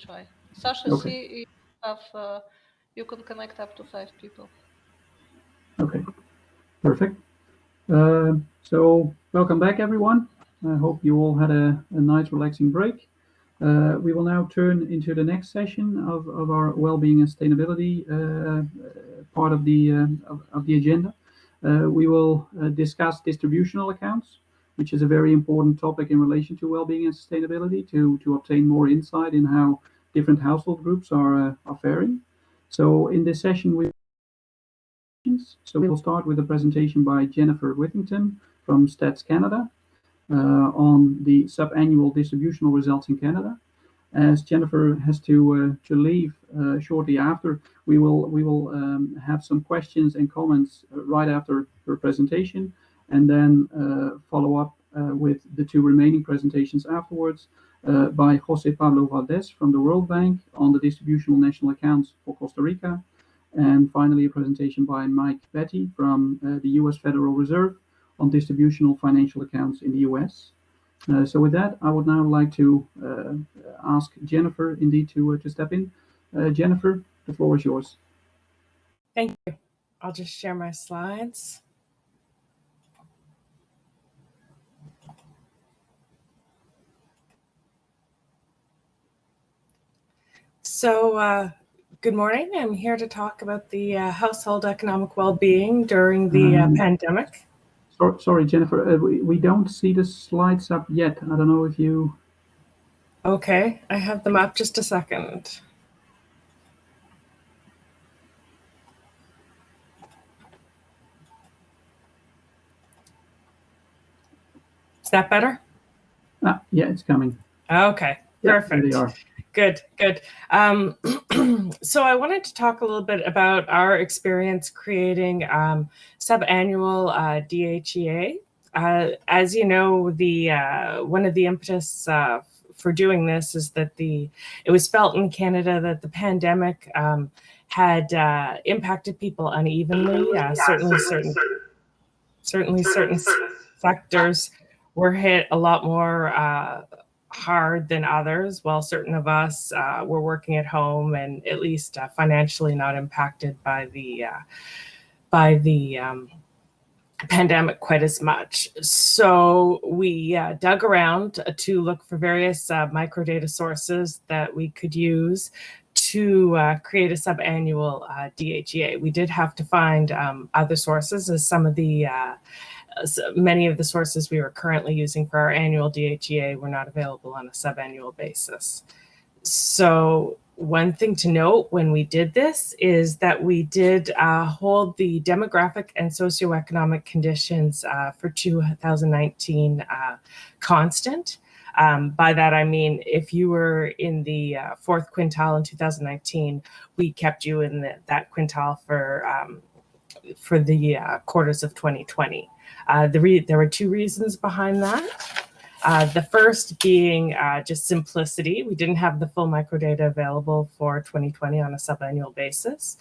try. Sasha, Okay. see, you can connect up to 5 people. Okay, perfect. So welcome back, everyone. I hope you all had a nice, relaxing break. We will now turn into the next session of our well-being and sustainability part of the agenda. We will discuss distributional accounts, which is a very important topic in relation to well-being and sustainability to obtain more insight in how different household groups are faring. So in this session, we will start with a presentation by Jennifer Whittington from Stats Canada on the sub-annual distributional results in Canada. As Jennifer has to leave shortly after, we will have some questions and comments right after her presentation, and then follow up with the 2 remaining presentations afterwards by José Pablo Valdés from the World Bank on the distributional national accounts for Costa Rica, and finally a presentation by Mike Betty from the U.S. Federal Reserve on distributional financial accounts in the U.S. So with that, I would now like to ask Jennifer indeed to step in. Jennifer, the floor is yours. Thank you. I'll just share my slides. So good morning. I'm here to talk about the household economic well-being during the pandemic. Sorry, Jennifer, we don't see the slides up yet. I don't know if you... Okay, I have them up. Just a second. Is that better? Yeah, it's coming. Okay, perfect. There they are. Good. So I wanted to talk a little bit about our experience creating sub-annual DHEA. As you know, the one of the impetus for doing this is that it was felt in Canada that the pandemic had impacted people unevenly. Certainly certain sectors were hit a lot more hard than others, while certain of us were working at home and at least financially not impacted by the pandemic quite as much. So we dug around to look for various microdata sources that we could use to create a sub-annual DHEA. We did have to find other sources, as many of the sources we were currently using for our annual DHEA were not available on a sub-annual basis. So one thing to note when we did this is that we did hold the demographic and socioeconomic conditions for 2019 constant. By that, I mean, if you were in the 4th quintile in 2019, we kept you in that quintile for the quarters of 2020. There were 2 reasons behind that. The first being just simplicity. We didn't have the full microdata available for 2020 on a sub-annual basis.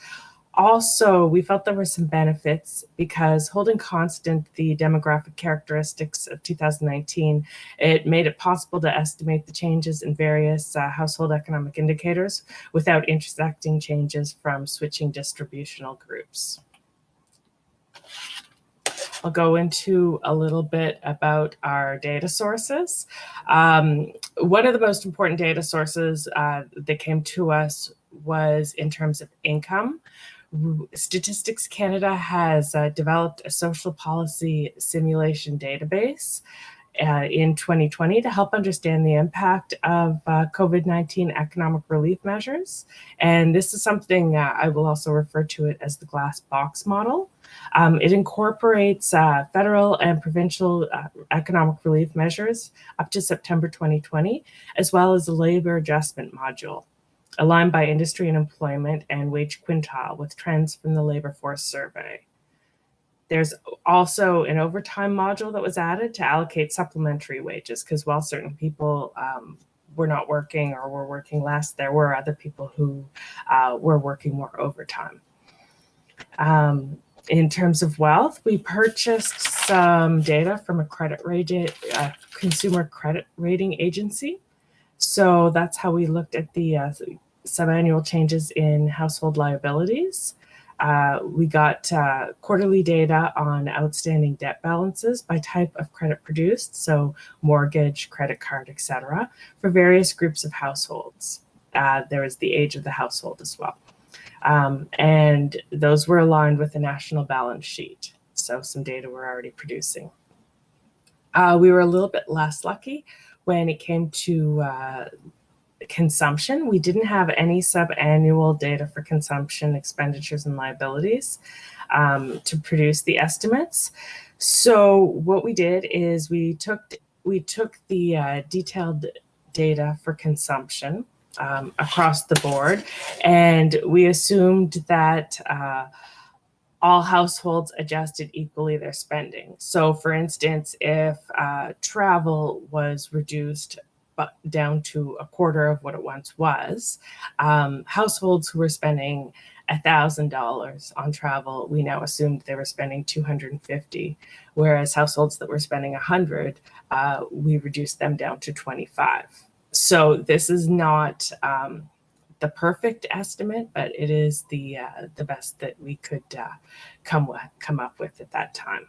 Also, we felt there were some benefits because holding constant the demographic characteristics of 2019, it made it possible to estimate the changes in various household economic indicators without intersecting changes from switching distributional groups. I'll go into a little bit about our data sources. One of the most important data sources that came to us was in terms of income. Statistics Canada has developed a social policy simulation database in 2020 to help understand the impact of COVID-19 economic relief measures. And this is something I will also refer to it as the glass box model. It incorporates federal and provincial economic relief measures up to September 2020, as well as a labor adjustment module, aligned by industry and employment and wage quintile with trends from the labor force survey. There's also an overtime module that was added to allocate supplementary wages, because while certain people were not working or were working less, there were other people who were working more overtime. In terms of wealth, we purchased some data from a consumer credit rating agency. So that's how we looked at the sub-annual changes in household liabilities. We got quarterly data on outstanding debt balances by type of credit produced, so mortgage, credit card, etc., for various groups of households. There was the age of the household as well. And those were aligned with the national balance sheet. So some data we're already producing. We were a little bit less lucky when it came to consumption. We didn't have any sub-annual data for consumption, expenditures, and liabilities to produce the estimates. So what we did is we took the detailed data for consumption across the board, and we assumed that all households adjusted equally their spending. So for instance, if travel was reduced down to a quarter of what it once was, households who were spending $1,000 on travel, we now assumed they were spending $250, whereas households that were spending $100, we reduced them down to $25. So this is not the perfect estimate, but it is the best that we could come up with at that time.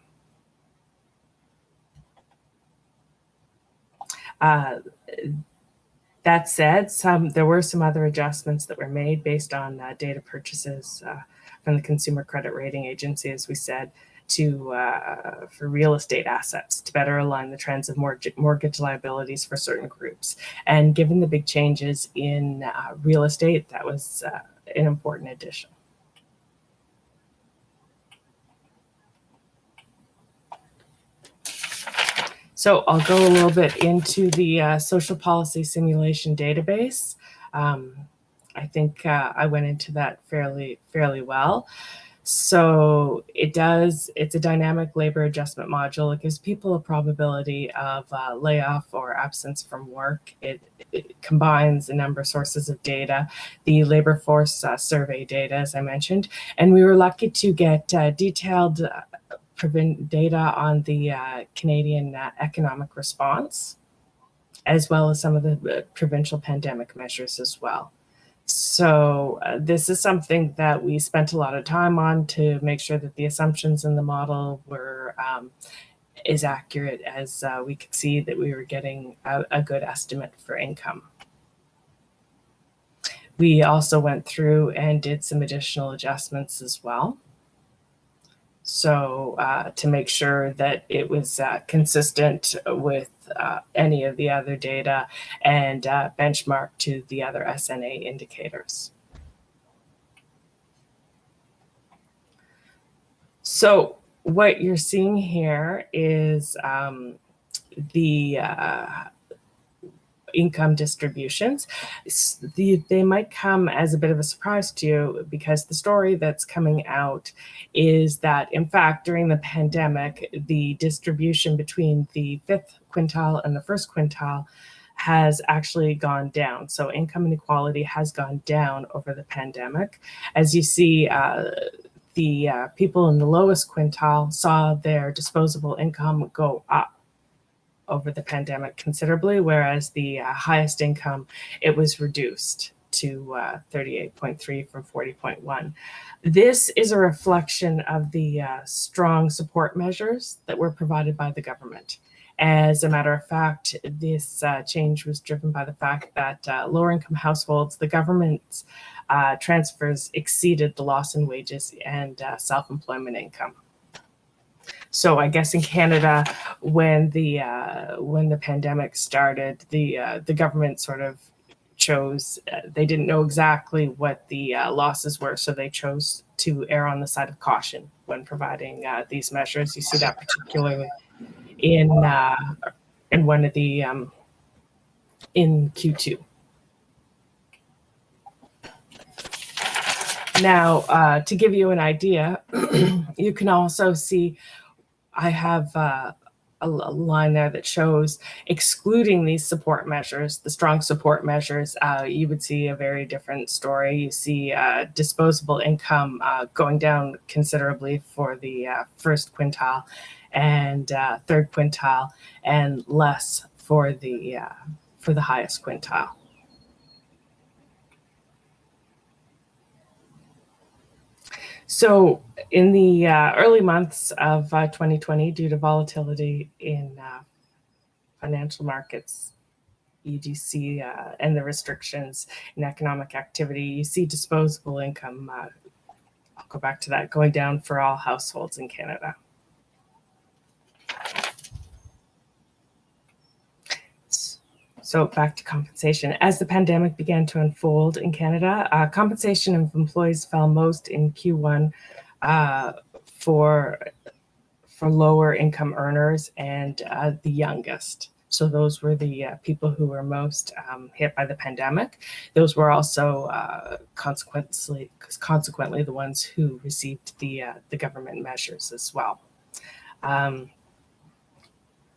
That said, there were some other adjustments that were made based on data purchases from the Consumer Credit Rating Agency, as we said, for real estate assets to better align the trends of mortgage liabilities for certain groups. And given the big changes in real estate, that was an important addition. So I'll go a little bit into the social policy simulation database. I think I went into that fairly well. So it's a dynamic labor adjustment module. It gives people a probability of layoff or absence from work. It combines a number of sources of data, the labor force survey data, as I mentioned, and we were lucky to get detailed data on the Canadian economic response, as well as some of the provincial pandemic measures as well. So this is something that we spent a lot of time on to make sure that the assumptions in the model were as accurate as we could see that we were getting a good estimate for income. We also went through and did some additional adjustments as well. So to make sure that it was consistent with any of the other data and benchmarked to the other SNA indicators. So what you're seeing here is the income distributions. They might come as a bit of a surprise to you, because the story that's coming out is that, in fact, during the pandemic, the distribution between the fifth quintile and the first quintile has actually gone down. So income inequality has gone down over the pandemic. As you see, the people in the lowest quintile saw their disposable income go up over the pandemic considerably, whereas the highest income, it was reduced to 38.3 from 40.1. This is a reflection of the strong support measures that were provided by the government. As a matter of fact, this change was driven by the fact that lower income households, the government's transfers exceeded the loss in wages and self-employment income. So I guess in Canada, when the pandemic started, the government sort of chose, they didn't know exactly what the losses were, so they chose to err on the side of caution when providing these measures. You see that particularly in one of the in Q2. Now, to give you an idea, you can also see I have a line there that shows, excluding these support measures, the strong support measures, you would see a very different story. You see disposable income going down considerably for the first quintile and third quintile, and less for the for the highest quintile. So in the early months of 2020, due to volatility in financial markets, you do see, and the restrictions in economic activity, you see disposable income, I'll go back to that, going down for all households in Canada. So back to compensation. As the pandemic began to unfold in Canada, compensation of employees fell most in Q1 for lower income earners and the youngest. So those were the people who were most hit by the pandemic. Those were also consequently the ones who received the government measures as well.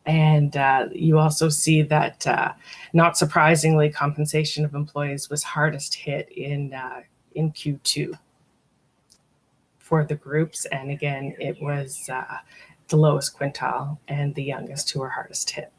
And you also see that, not surprisingly, compensation of employees was hardest hit in Q2 for the groups. And again, it was the lowest quintile and the youngest who were hardest hit.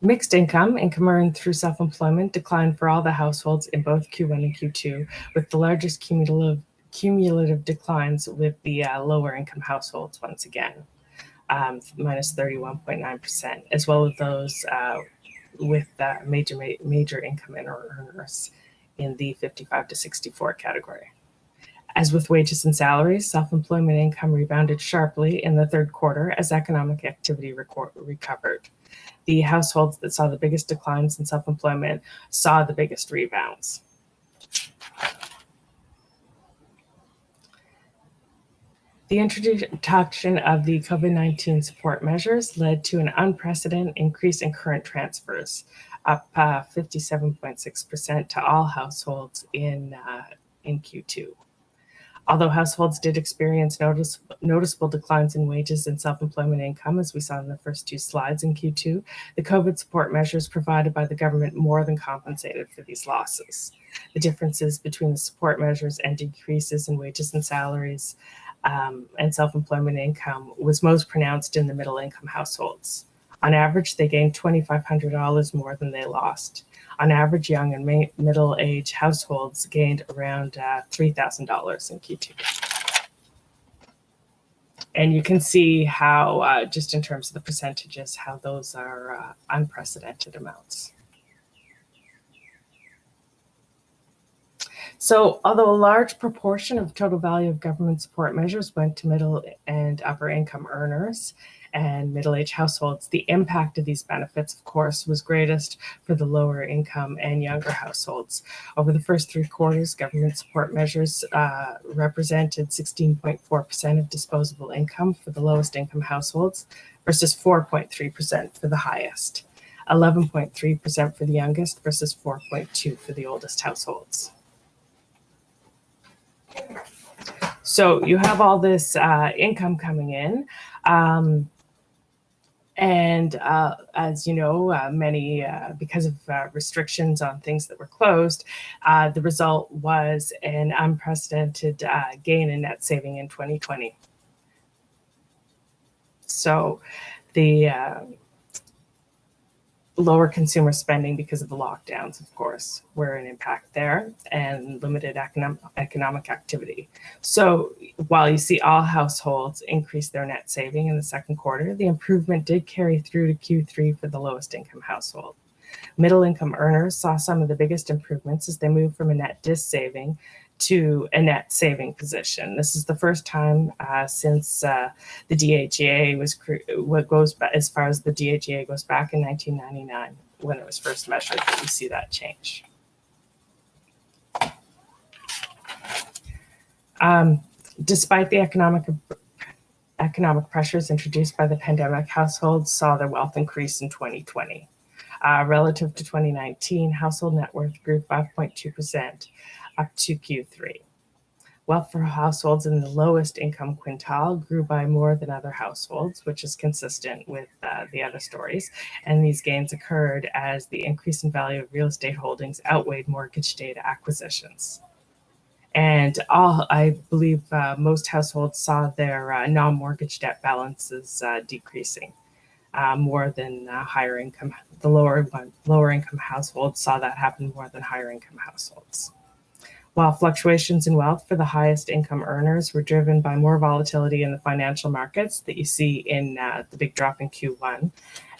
Mixed income earned through self-employment declined for all the households in both Q1 and Q2, with the largest cumulative declines with the lower income households once again, minus 31.9%, as well as those with major income earners in the 55 to 64 category. As with wages and salaries, self-employment income rebounded sharply in the third quarter as economic activity recovered. The households that saw the biggest declines in self-employment saw the biggest rebounds. The introduction of the COVID-19 support measures led to an unprecedented increase in current transfers, up 57.6% to all households in Q2. Although households did experience noticeable declines in wages and self-employment income, as we saw in the first two slides in Q2, the COVID support measures provided by the government more than compensated for these losses. The differences between the support measures and decreases in wages and salaries and self-employment income was most pronounced in the middle-income households. On average, they gained $2,500 more than they lost. On average, young and middle-aged households gained around $3,000 in Q2. And you can see how, just in terms of the percentages, how those are unprecedented amounts. So although a large proportion of the total value of government support measures went to middle and upper income earners and middle-aged households, the impact of these benefits, of course, was greatest for the lower income and younger households. Over the first 3 quarters, government support measures represented 16.4% of disposable income for the lowest income households versus 4.3% for the highest, 11.3% for the youngest versus 4.2% for the oldest households. So you have all this income coming in. And as you know, many, because of restrictions on things that were closed, the result was an unprecedented gain in net saving in 2020. So the lower consumer spending because of the lockdowns, of course, were an impact there, and limited economic activity. So while you see all households increase their net saving in the second quarter, the improvement did carry through to Q3 for the lowest income household. Middle income earners saw some of the biggest improvements as they moved from a net dis-saving to a net saving position. This is the first time since the DHEA what goes back, as far as the DHEA goes back in 1999 when it was first measured, that you see that change. Despite the economic pressures introduced by the pandemic, households saw their wealth increase in 2020. Relative to 2019, household net worth grew 5.2%. Up to Q3. Wealth for households in the lowest income quintile grew by more than other households, which is consistent with the other stories. And these gains occurred as the increase in value of real estate holdings outweighed mortgage data acquisitions. And I believe most households saw their non-mortgage debt balances decreasing more than higher income. The lower income households saw that happen more than higher income households. While fluctuations in wealth for the highest income earners were driven by more volatility in the financial markets that you see in the big drop in Q1,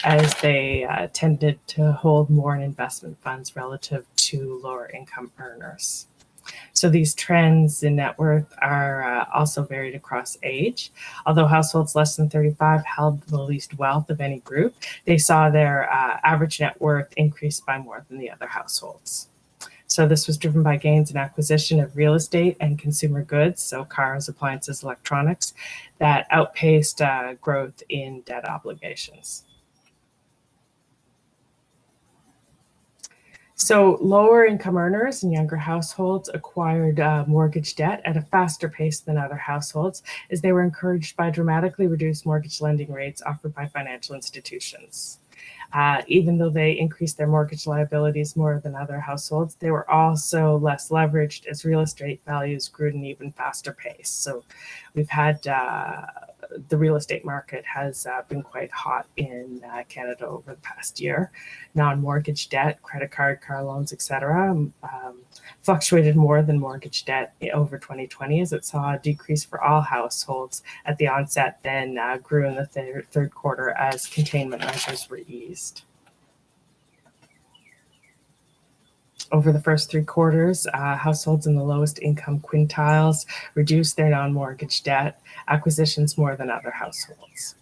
as they tended to hold more in investment funds relative to lower income earners. So these trends in net worth are also varied across age. Although households less than 35 held the least wealth of any group, they saw their average net worth increase by more than the other households. So this was driven by gains in acquisition of real estate and consumer goods, so cars, appliances, electronics, that outpaced growth in debt obligations. So lower income earners and younger households acquired mortgage debt at a faster pace than other households, as they were encouraged by dramatically reduced mortgage lending rates offered by financial institutions. Even though they increased their mortgage liabilities more than other households, they were also less leveraged as real estate values grew at an even faster pace. So we've had the real estate market has been quite hot in Canada over the past year. Non-mortgage debt, credit card, car loans, etc., fluctuated more than mortgage debt over 2020, as it saw a decrease for all households at the onset, then grew in the third quarter as containment measures were eased. Over the first 3 quarters, households in the lowest income quintiles reduced their non-mortgage debt acquisitions more than other households.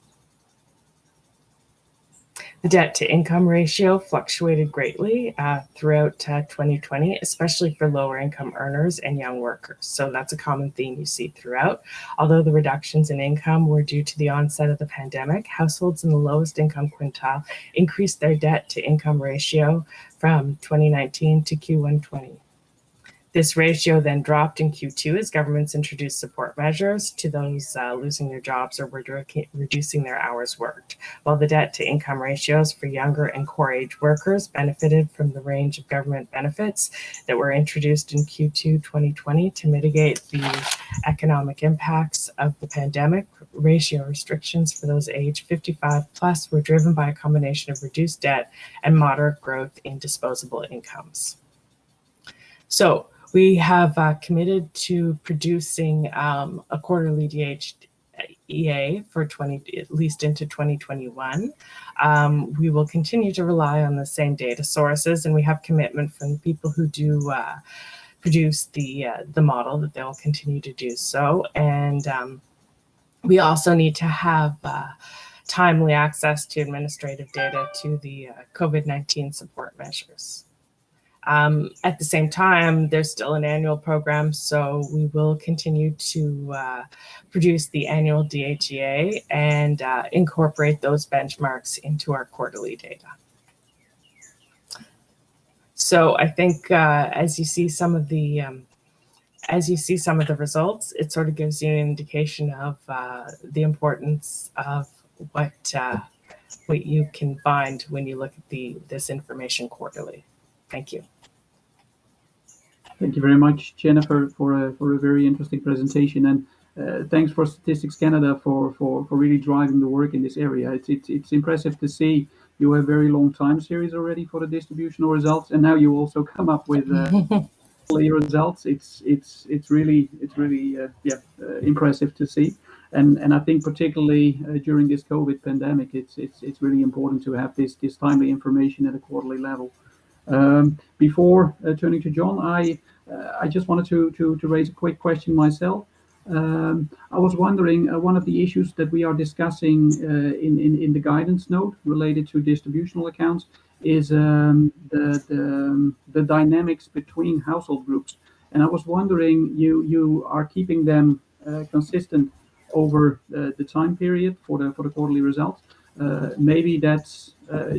The debt-to-income ratio fluctuated greatly throughout 2020, especially for lower income earners and young workers. So that's a common theme you see throughout. Although the reductions in income were due to the onset of the pandemic, households in the lowest income quintile increased their debt-to-income ratio from 2019 to Q1 20. This ratio then dropped in Q2 as governments introduced support measures to those losing their jobs or were reducing their hours worked, while the debt-to-income ratios for younger and core age workers benefited from the range of government benefits that were introduced in Q2 2020 to mitigate the economic impacts of the pandemic. Ratio restrictions for those aged 55 plus were driven by a combination of reduced debt and moderate growth in disposable incomes. So we have committed to producing a quarterly DHEA for at least into 2021. We will continue to rely on the same data sources, and we have commitment from the people who do produce the model that they'll continue to do so. And we also need to have timely access to administrative data to the COVID-19 support measures. At the same time, there's still an annual program, so we will continue to produce the annual DHEA and incorporate those benchmarks into our quarterly data. So I think as you see some of the results, it sort of gives you an indication of the importance of what you can find when you look at this information quarterly. Thank you. Thank you very much, Jennifer, for a very interesting presentation, and thanks for Statistics Canada for really driving the work in this area. It's impressive to see you have very long time series already for the distributional results, and now you also come up with results. It's really impressive to see, and I think particularly during this COVID pandemic, it's really important to have this timely information at a quarterly level. Before turning to John, I just wanted to raise a quick question myself. I was wondering, one of the issues that we are discussing in the guidance note related to distributional accounts is the dynamics between household groups. And I was wondering, you are keeping them consistent over the time period for the quarterly results. Maybe that's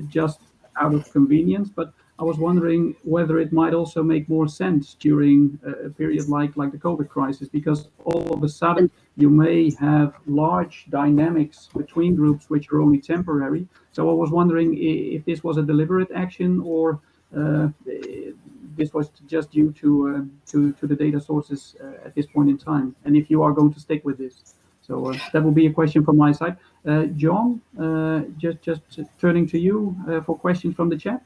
just out of convenience, but I was wondering whether it might also make more sense during a period like the COVID crisis, because all of a sudden you may have large dynamics between groups which are only temporary. So I was wondering if this was a deliberate action, or this was just due to the data sources at this point in time, and if you are going to stick with this. So that will be a question from my side. John, just turning to you for questions from the chat.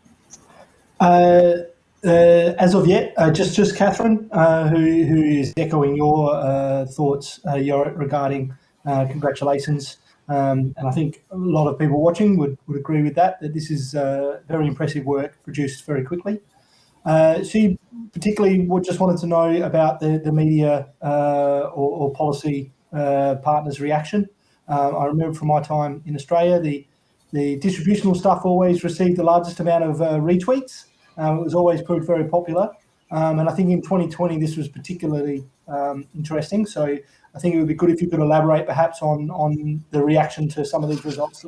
As of yet, just Catherine, who is echoing your thoughts, regarding congratulations. And I think a lot of people watching would agree with that this is very impressive work produced very quickly. She particularly just wanted to know about the media or policy partners' reaction. I remember from my time in Australia, the distributional stuff always received the largest amount of retweets. It was always proved very popular. And I think in 2020, this was particularly interesting. So I think it would be good if you could elaborate perhaps on the reaction to some of these results.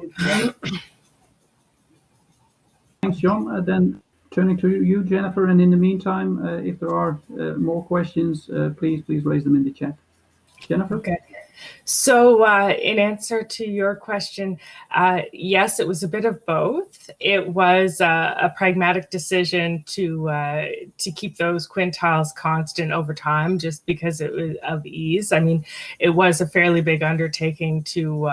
Thanks, John. Then turning to you, Jennifer, and in the meantime, if there are more questions, please raise them in the chat. Jennifer? Okay. So in answer to your question, yes, it was a bit of both. It was a pragmatic decision to keep those quintiles constant over time, just because it was of ease. I mean, it was a fairly big undertaking to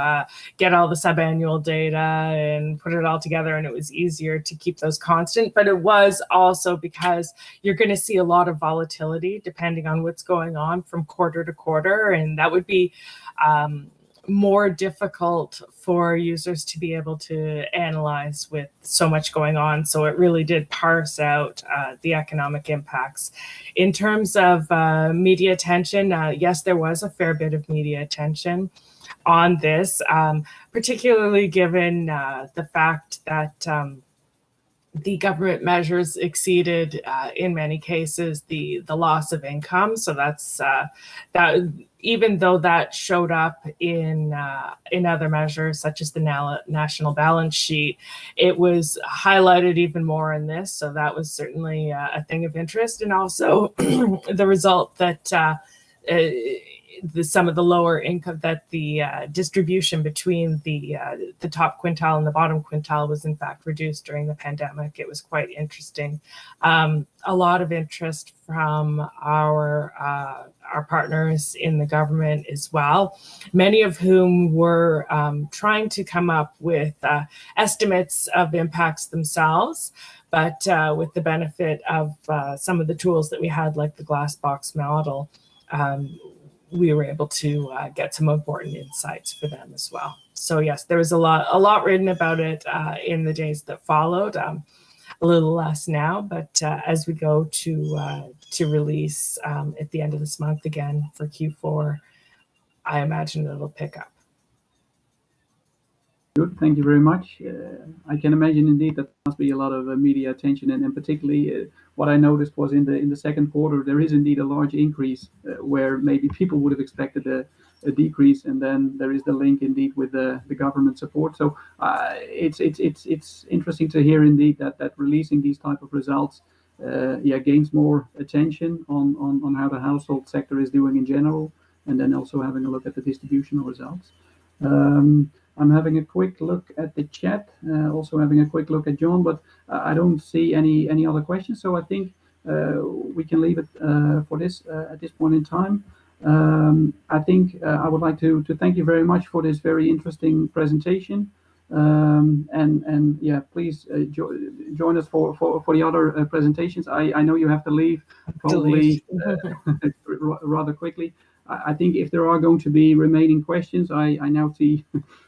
get all the subannual data and put it all together, and it was easier to keep those constant. But it was also because you're going to see a lot of volatility depending on what's going on from quarter to quarter, and that would be more difficult for users to be able to analyze with so much going on. So it really did parse out the economic impacts. In terms of media attention, yes, there was a fair bit of media attention on this, particularly given the fact that the government measures exceeded, in many cases, the loss of income. So that's that. Even though that showed up in other measures, such as the national balance sheet, it was highlighted even more in this. So that was certainly a thing of interest, and also the result that some of the lower income, that the distribution between the top quintile and the bottom quintile was in fact reduced during the pandemic. It was quite interesting. A lot of interest from our partners in the government as well, many of whom were trying to come up with estimates of impacts themselves, but with the benefit of some of the tools that we had, like the glass box model, we were able to get some important insights for them as well. So yes, there was a lot written about it in the days that followed. A little less now, but as we go to release at the end of this month again for Q4, I imagine it'll pick up. Good, thank you very much. I can imagine indeed that there must be a lot of media attention, and particularly what I noticed was in the second quarter there is indeed a large increase where maybe people would have expected a decrease, and then there is the link indeed with the government support. So it's interesting to hear indeed that releasing these type of results gains more attention on how the household sector is doing in general, and then also having a look at the distributional results. I'm having a quick look at the chat, also having a quick look at John, but I don't see any other questions. So I think we can leave it for this at this point in time. I think I would like to thank you very much for this very interesting presentation. And yeah, please join us for the other presentations. I know you have to leave probably rather quickly. I think if there are going to be remaining questions, I now see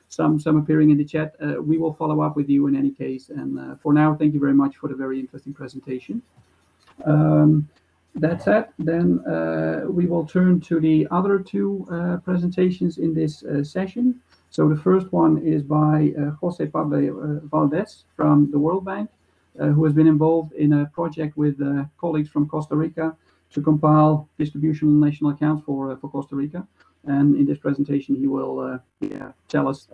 some appearing in the chat. We will follow up with you in any case. And for now, thank you very much for the very interesting presentation. That said, then we will turn to the other two presentations in this session. So the first one is by Jose Pablo Valdez from the World Bank, who has been involved in a project with colleagues from Costa Rica to compile distributional national accounts for Costa Rica. And in this presentation, he will tell us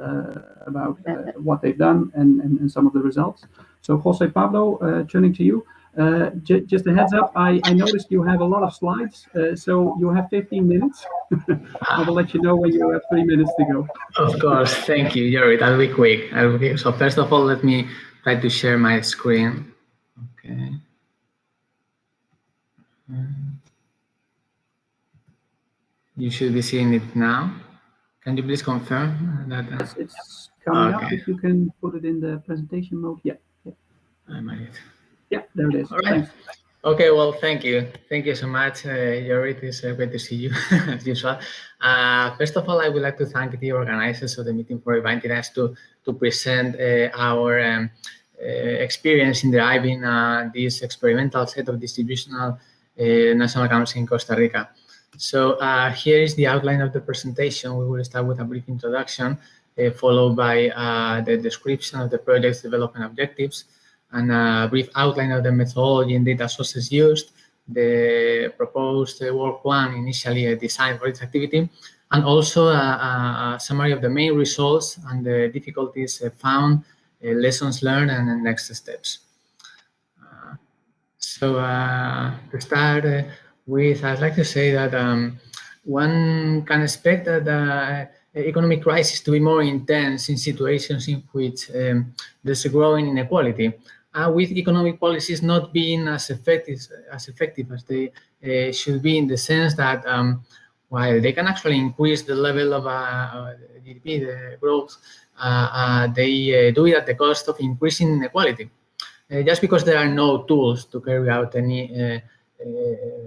about what they've done and some of the results. So Jose Pablo, turning to you. Just a heads up, I noticed you have a lot of slides, so you have 15 minutes. I will let you know when you have 3 minutes to go. Of course, thank you, Jared. I'll be quick. So first of all, let me try to share my screen. Okay. You should be seeing it now. Can you please confirm that? It's coming up. Okay. If you can put it in the presentation mode. Yeah. I might. Yeah, there it is. All right. Thanks. Okay, well, thank you. Thank you so much, Yuri. It is great to see you, as usual. First of all, I would like to thank the organizers of the meeting for inviting us to present our experience in deriving this experimental set of distributional national accounts in Costa Rica. So here is the outline of the presentation. We will start with a brief introduction, followed by the description of the project's development objectives, and a brief outline of the methodology and data sources used, the proposed work plan initially designed for its activity, and also a summary of the main results and the difficulties found, lessons learned, and the next steps. So to start with, I'd like to say that one can expect that the economic crisis to be more intense in situations in which there's a growing inequality, with economic policies not being as effective as they should be, in the sense that while they can actually increase the level of GDP, the growth, they do it at the cost of increasing inequality. Just because there are no tools to carry out any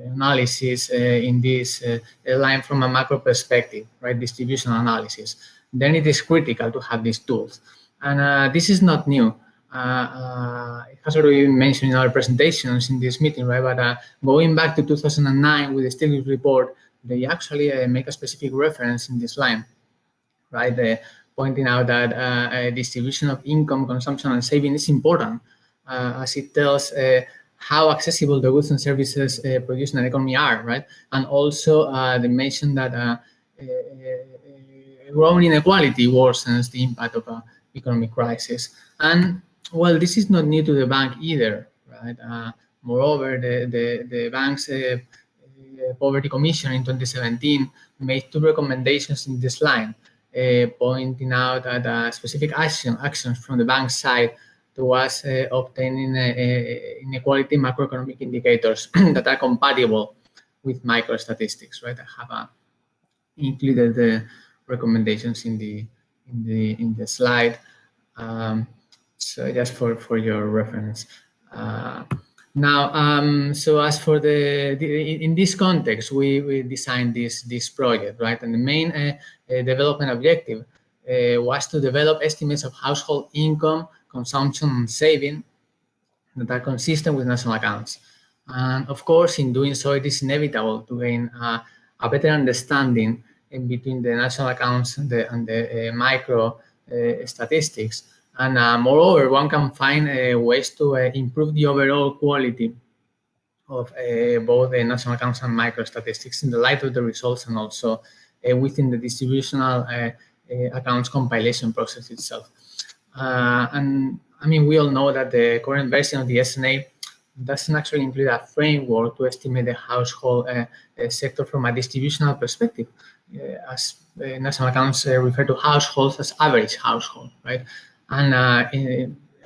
analysis in this line from a macro perspective, right? Distributional analysis, then it is critical to have these tools. And this is not new. It has already been mentioned in our presentations in this meeting, right? But going back to 2009 with the Stiglitz report, they actually make a specific reference in this line, right? Pointing out that distribution of income, consumption, and saving is important, as it tells how accessible the goods and services produced in an economy are, right? And also they mentioned that growing inequality worsens the impact of an economic crisis. And well, this is not new to the bank either, right? Moreover, the bank's Poverty Commission in 2017 made 2 recommendations in this line, pointing out that specific actions from the bank's side towards obtaining inequality macroeconomic indicators that are compatible with microstatistics, right? I have included the recommendations in the slide, so just for your reference. Now, so as for in this context, we designed this project, right? And the main development objective was to develop estimates of household income, consumption, and saving that are consistent with national accounts. And of course, in doing so, it is inevitable to gain a better understanding in between the national accounts and the micro statistics. And moreover, one can find ways to improve the overall quality of both the national accounts and micro statistics in the light of the results, and also within the distributional accounts compilation process itself. And I mean, we all know that the current version of the SNA doesn't actually include a framework to estimate the household sector from a distributional perspective, as national accounts refer to households as average household, right? And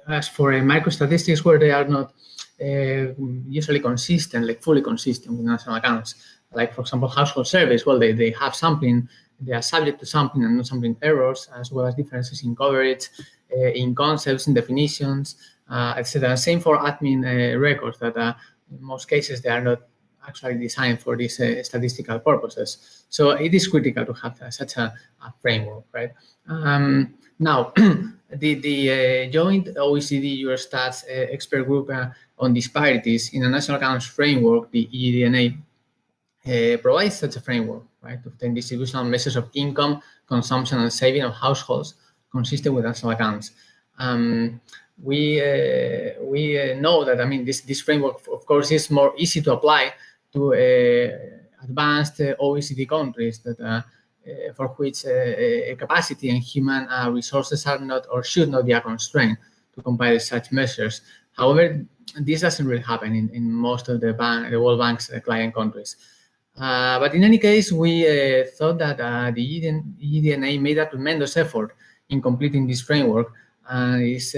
as for microstatistics, where they are not usually consistent, like fully consistent with national accounts, like for example, household surveys, well, they have sampling, they are subject to sampling and non-sampling errors, as well as differences in coverage, in concepts, in definitions, etc. Same for admin records, that in most cases they are not actually designed for these statistical purposes. So it is critical to have such a framework, right? Now, the joint OECD Eurostats expert group on disparities in a national accounts framework, the EDNA, provides such a framework, right, to obtain distributional measures of income, consumption, and saving of households consistent with national accounts. We know that, I mean, this framework, of course, is more easy to apply to advanced OECD countries that for which capacity and human resources are not or should not be a constraint to compile such measures. However, this doesn't really happen in most of the World Bank's client countries. But in any case, we thought that the EDNA made a tremendous effort in completing this framework, and it's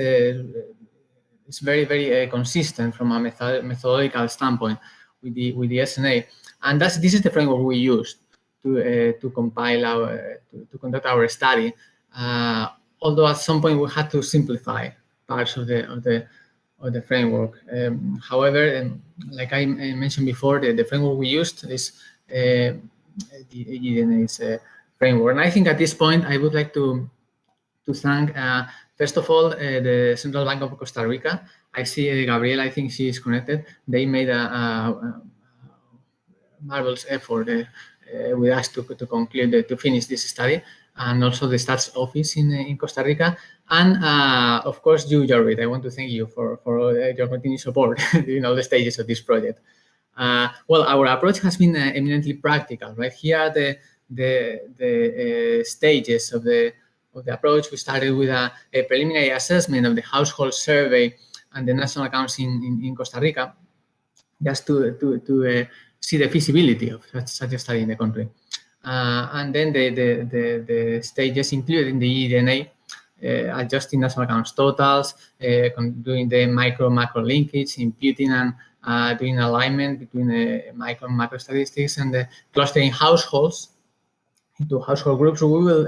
very, very consistent from a methodological standpoint the SNA, and this is the framework we used to compile to conduct our study. Although at some point we had to simplify parts of the framework. However, like I mentioned before, the framework we used is the EDNA's framework. And I think at this point I would like to thank, first of all, the Central Bank of Costa Rica. I see Gabriela, I think she is connected. They made a marvelous effort with us to conclude, to finish this study, and also the Stats Office in Costa Rica. And of course, you, Jorrit, I want to thank you for your continued support in all the stages of this project. Well, our approach has been eminently practical, right? Here are the stages of the approach. We started with a preliminary assessment of the household survey and the national accounts in Costa Rica, just to see the feasibility of such a study in the country. And then the stages included in the EDNA, adjusting national accounts totals, doing the macro linkage, imputing and doing alignment between the micro and macro statistics, and clustering households into household groups. We will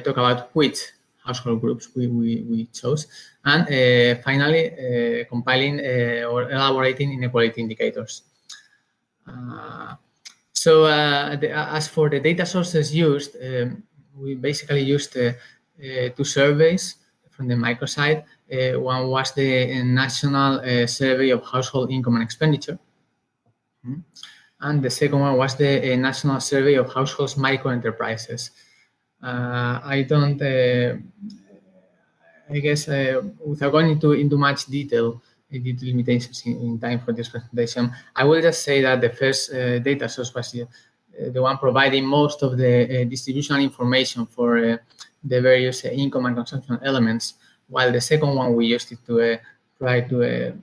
talk about which household groups we chose, and finally compiling or elaborating inequality indicators. As for the data sources used, we basically used two surveys from the micro side. One was the national survey of household income and expenditure. And the second one was the national survey of households micro enterprises. I guess without going into much detail, due to limitations in time for this presentation, I will just say that the first data source was the one providing most of the distributional information for the various income and consumption elements, while the second one we used it to try to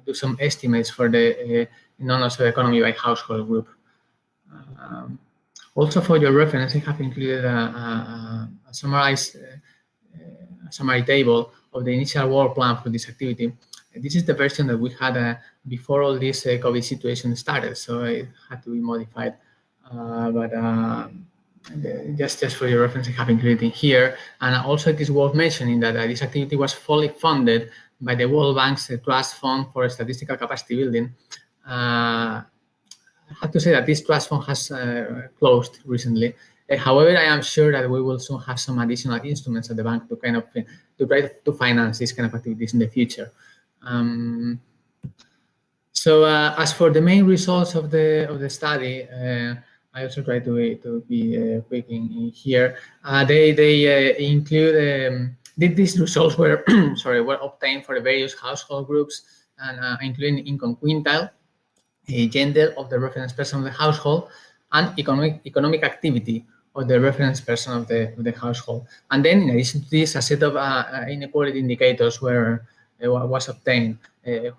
do some estimates for the non-observed economy by household group. Also, for your reference, I have included a summary table of the initial work plan for this activity. This is the version that we had before all this COVID situation started, so it had to be modified. Just for your reference, I have included in here. And also, it is worth mentioning that this activity was fully funded by the World Bank's Trust Fund for Statistical Capacity Building. I have to say that this trust fund has closed recently. However, I am sure that we will soon have some additional instruments at the bank to try to finance these kind of activities in the future. As for the main results of the study, I also try to be quick in here. They include these results were were obtained for the various household groups, and including income quintile, gender of the reference person of the household, and economic activity of the reference person of the household. And then, in addition to this, a set of inequality indicators was obtained,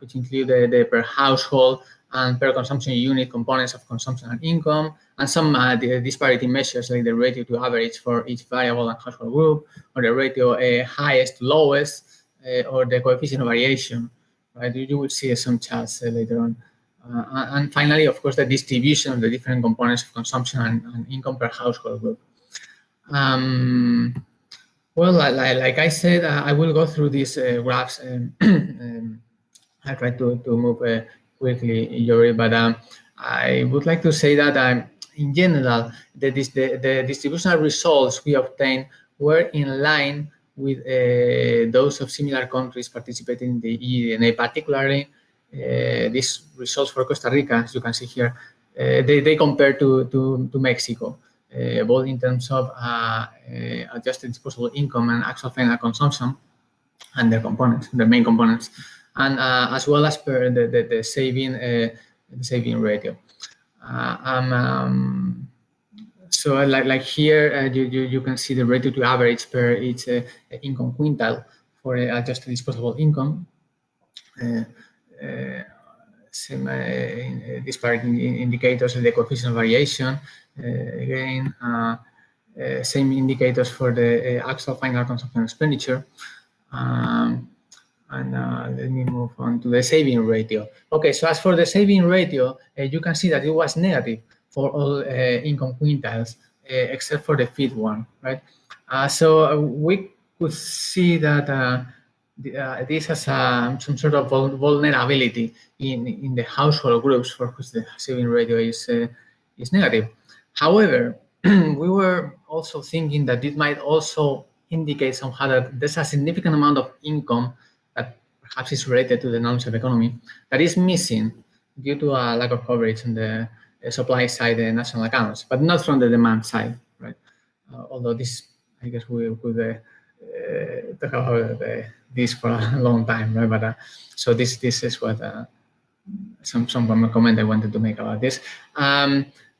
which include the per household and per consumption unit components of consumption and income, and some disparity measures like the ratio to average for each variable and household group, or the ratio highest to lowest, or the coefficient of variation. Right? You will see some charts later on. And finally, of course, the distribution of the different components of consumption and income per household group. Well, like I said, I will go through these graphs. I try to move quickly, Yuri, but I would like to say that in general, the distributional results we obtained were in line with those of similar countries participating in the EDNA, particularly these results for Costa Rica, as you can see here. They compare to Mexico, both in terms of adjusted disposable income and actual final consumption, and their components, their main components, and as well as per the saving ratio. So like here, you can see the ratio to average per each income quintile for adjusted disposable income. Same disparity indicators of the coefficient of variation. Again, same indicators for the actual final consumption expenditure. And let me move on to the saving ratio. Okay, so as for the saving ratio, you can see that it was negative for all income quintiles except for the fifth one, right? So we could see that this has some sort of vulnerability in the household groups for which the saving ratio is negative. However, we were also thinking that it might also indicate somehow that there's a significant amount of income that perhaps is related to the norms of economy that is missing due to a lack of coverage on the supply side and national accounts, but not from the demand side, right? Although this, I guess we could talk about this for a long time, right? But so this is what some comment I wanted to make about this.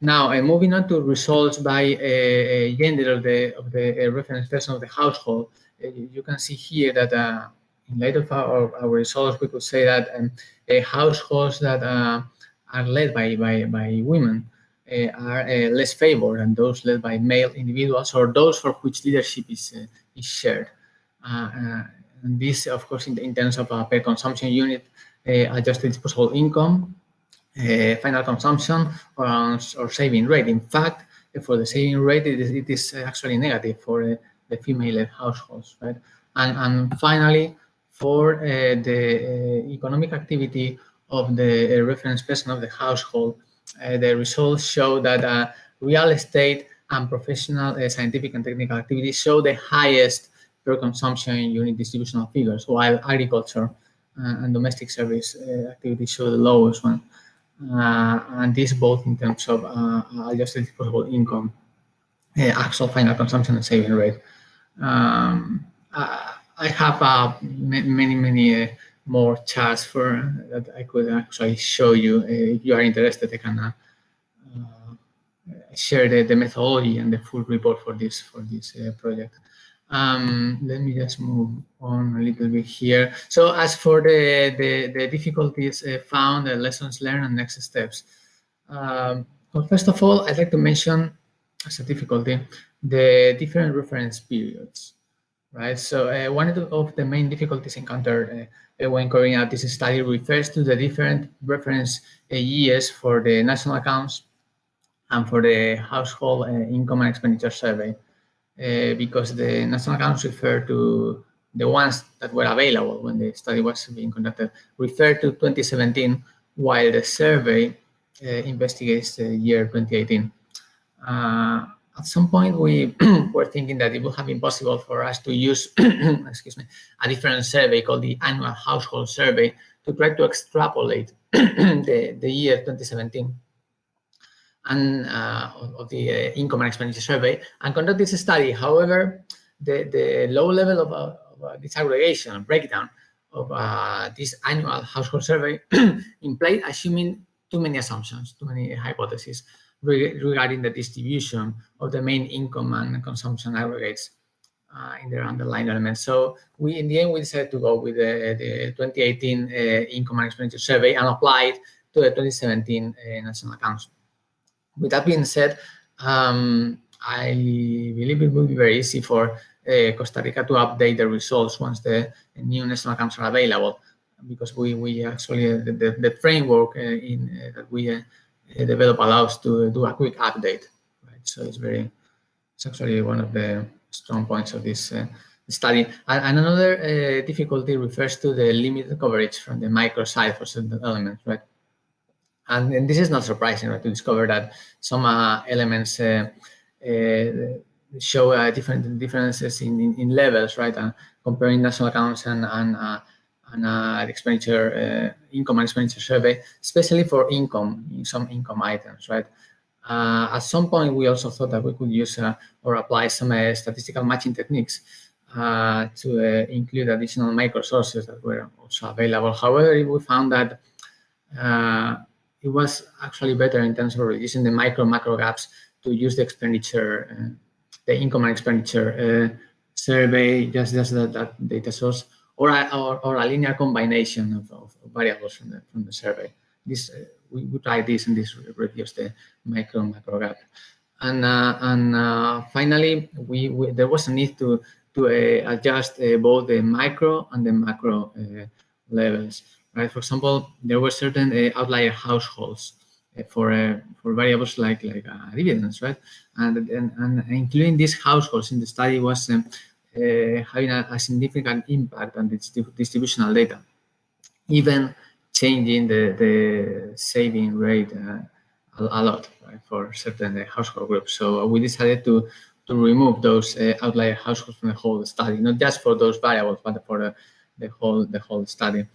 Now, moving on to results by gender of the reference person of the household, you can see here that in light of our results, we could say that households that are led by women are less favored than those led by male individuals or those for which leadership is shared. And this, of course, in terms of per consumption unit, adjusted disposable income, final consumption, or saving rate. In fact, for the saving rate, it is actually negative for the female-led households, right? And finally, for the economic activity of the reference person of the household, the results show that real estate and professional scientific and technical activities show the highest per consumption unit distributional figures, while agriculture and domestic service activities show the lowest one. And this both in terms of adjusted disposable income, actual final consumption and saving rate. I have many more charts for that I could actually show you. If you are interested, I can share the methodology and the full report for this project. Let me just move on a little bit here. So as for the difficulties found, the lessons learned, and next steps. Well, first of all, I'd like to mention as a difficulty the different reference periods, right? So one of the main difficulties encountered when carrying out this study refers to the different reference years for the national accounts and for the household income and expenditure survey. Because the national accounts refer to the ones that were available when the study was being conducted, refer to 2017, while the survey investigates the year 2018. At some point, we were thinking that it would have been possible for us to use, excuse me, a different survey called the Annual Household Survey to try to extrapolate the year 2017 and of the income and expenditure survey and conduct this study. However, the low level of disaggregation and breakdown of this annual household survey implied assuming too many assumptions, too many hypotheses regarding the distribution of the main income and consumption aggregates in their underlying elements. So in the end, we decided to go with the 2018 income and expenditure survey and apply it to the 2017 national accounts. With that being said, I believe it will be very easy for Costa Rica to update the results once the new national accounts are available, because we actually, the framework that we develop allows to do a quick update, right? So it's actually one of the strong points of this study. And another difficulty refers to the limited coverage from the micro side for certain elements, right? And this is not surprising, right, to discover that some elements show different differences in levels, right? Comparing national accounts and expenditure, income and expenditure survey, especially for income, some income items, right? At some point, we also thought that we could use or apply some statistical matching techniques to include additional micro sources that were also available. However, we found that it was actually better in terms of reducing the macro gaps to use the expenditure, the income and expenditure survey, just that data source, or a linear combination of variables from the survey. This we tried this, and this reduced the macro gap. And finally, there was a need to adjust both the micro and the macro levels. right? For example, there were certain outlier households for variables like dividends, right? And including these households in the study was having a significant impact on the distributional data, even changing the saving rate a lot, right, for certain household groups. So we decided to remove those outlier households from the whole study, not just for those variables, but for the whole study.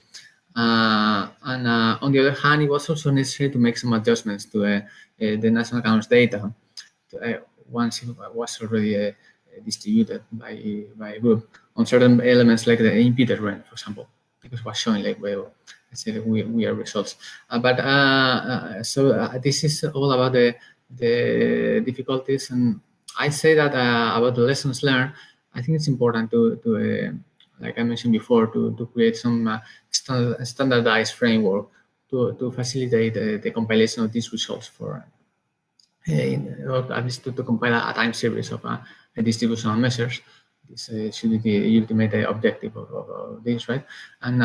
And on the other hand, it was also necessary to make some adjustments to the national accounts data once it was already distributed by group on certain elements like the imputed rent, for example, because it was showing like weird results. So this is all about the difficulties, and I say that about the lessons learned. I think it's important to like I mentioned before, to create some standardized framework to facilitate the compilation of these results for, or at least to compile a time series of distributional measures. This should be the ultimate objective of this, right? And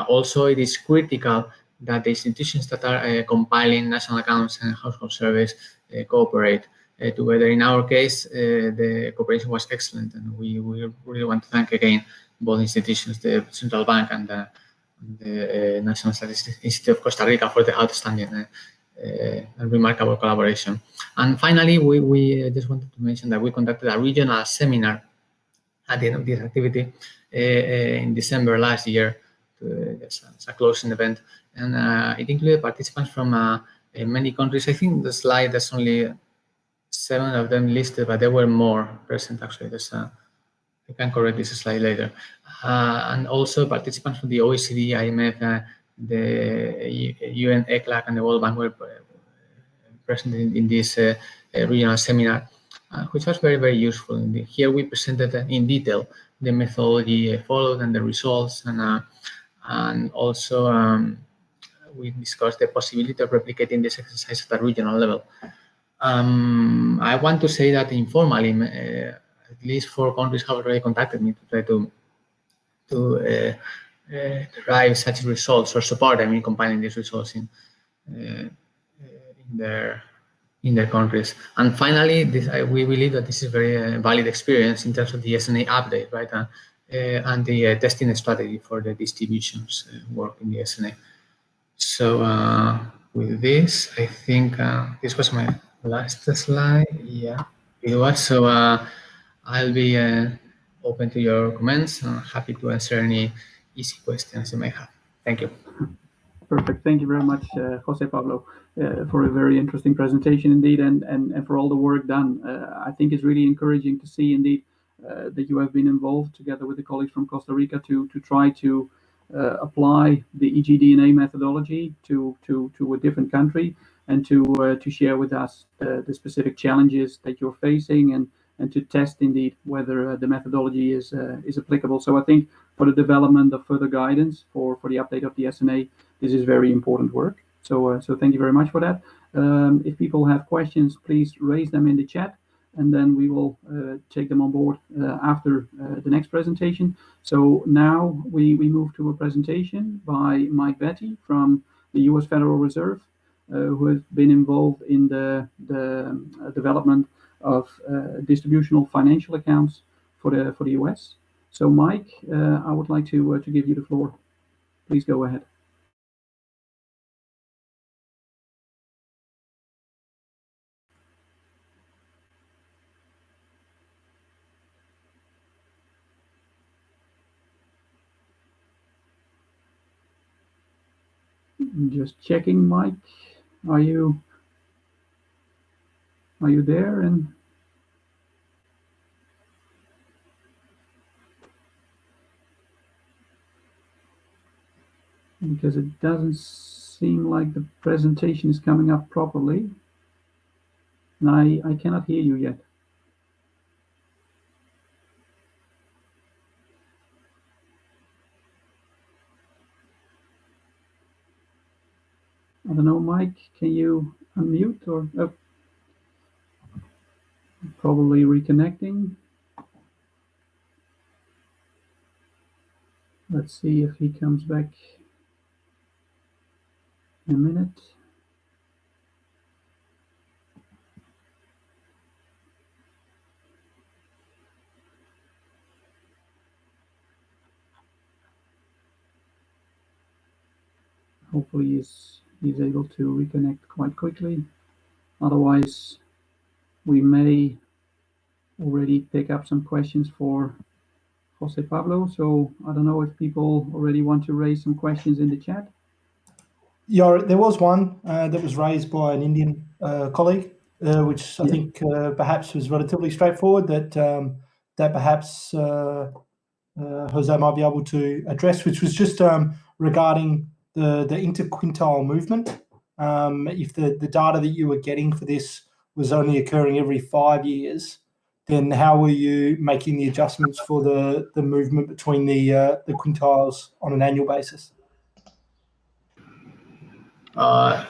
also it is critical that the institutions that are compiling national accounts and household surveys cooperate together. In our case, the cooperation was excellent, and we really want to thank again both institutions, the Central Bank and the National Statistics Institute of Costa Rica, for the outstanding and remarkable collaboration. And finally, we just wanted to mention that we conducted a regional seminar at the end of this activity in December last year. It's a closing event, and it included participants from many countries. I think the slide, there's only 7 of them listed, but there were more present actually. I can correct this slide later. And also participants from the OECD, IMF, the UN, ECLAC, and the World Bank were present in this regional seminar, which was very, very useful. Here we presented in detail the methodology followed and the results, and also we discussed the possibility of replicating this exercise at a regional level. I want to say that informally, at least 4 countries have already contacted me to try to derive such results or support them in compiling these results in their countries. And finally, we believe that this is a very valid experience in terms of the SNA update, right? And the testing strategy for the distributions work in the SNA. So with this, I think this was my last slide. Yeah, it was. So I'll be open to your comments. Happy to answer any easy questions you may have. Thank you. Perfect. Thank you very much, Jose Pablo, for a very interesting presentation indeed, and for all the work done. I think it's really encouraging to see indeed that you have been involved together with the colleagues from Costa Rica to try to apply the EGDNA methodology to a different country, and to share with us the specific challenges that you're facing, and to test indeed whether the methodology is applicable. So I think for the development of further guidance for the update of the SNA, this is very important work. So thank you very much for that. If people have questions, please raise them in the chat, and then we will take them on board after the next presentation. So now we move to a presentation by Mike Betty from the US Federal Reserve, who has been involved in the development of distributional financial accounts for the US. So Mike, I would like to give you the floor. Please go ahead. Just checking, Mike. Are you there? And because it doesn't seem like the presentation is coming up properly, and I cannot hear you yet. I don't know, Mike, can you unmute or probably reconnecting? Let's see if he comes back in a minute. Hopefully he's able to reconnect quite quickly. Otherwise, we may already pick up some questions for Jose Pablo. So I don't know if people already want to raise some questions in the chat. Yeah, there was one that was raised by an Indian colleague, which I think perhaps was relatively straightforward. That perhaps Jose might be able to address, which was just regarding the interquintile movement. If the data that you were getting for this was only occurring every 5 years, then how were you making the adjustments for the movement between the quintiles on an annual basis?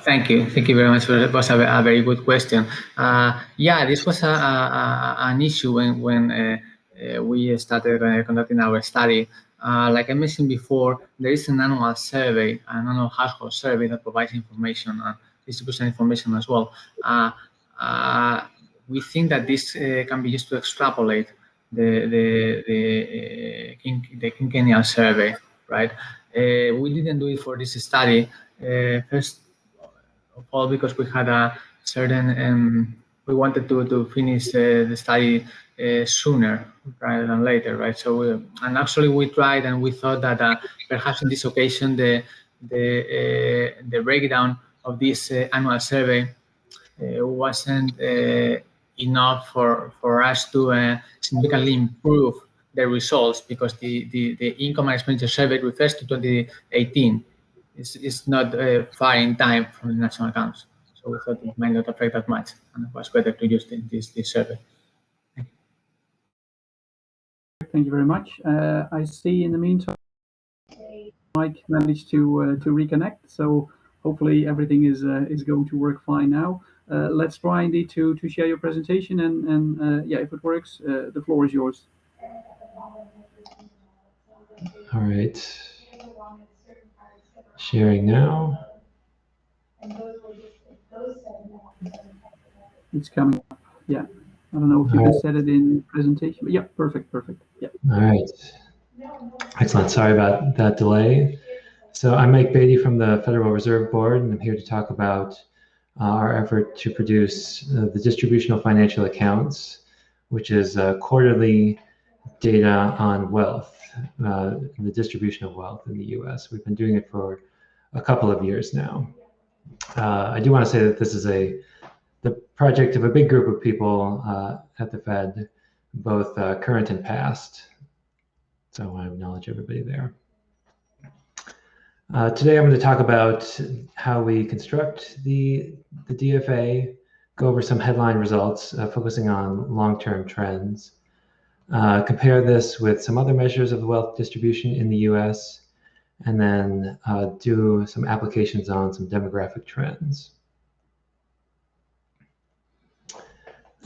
Thank you very much. It was a very good question. Yeah, this was an issue when we started conducting our study. Like I mentioned before, there is an annual survey, an annual household survey that provides information, distribution information as well. We think that this can be used to extrapolate the quinquennial survey, right? We didn't do it for this study. First of all, because we had a certain, we wanted to finish the study sooner rather than later, right? So, and actually we tried, and we thought that perhaps in this occasion the breakdown of this annual survey wasn't enough for us to significantly improve the results, because the income and expenditure survey refers to 2018. It's not far in time from the national accounts. So we thought it might not affect that much, and it was better to use this survey. Thank you very much. I see in the meantime Mike managed to reconnect, so hopefully everything is going to work fine now. Let's try indeed to share your presentation, and yeah, if it works, the floor is yours. All right. Sharing now. It's coming up. Yeah. I don't know if you can set it in presentation, but yeah, perfect. Yeah. All right. Excellent. Sorry about that delay. So I'm Mike Beatty from the Federal Reserve Board, and I'm here to talk about our effort to produce the distributional financial accounts, which is quarterly data on wealth, the distribution of wealth in the US. We've been doing it for a couple of years now. I do want to say that this is the project of a big group of people at the Fed, both current and past. So I want to acknowledge everybody there. Today I'm going to talk about how we construct the DFA, go over some headline results, focusing on long-term trends, compare this with some other measures of wealth distribution in the US, and then do some applications on some demographic trends.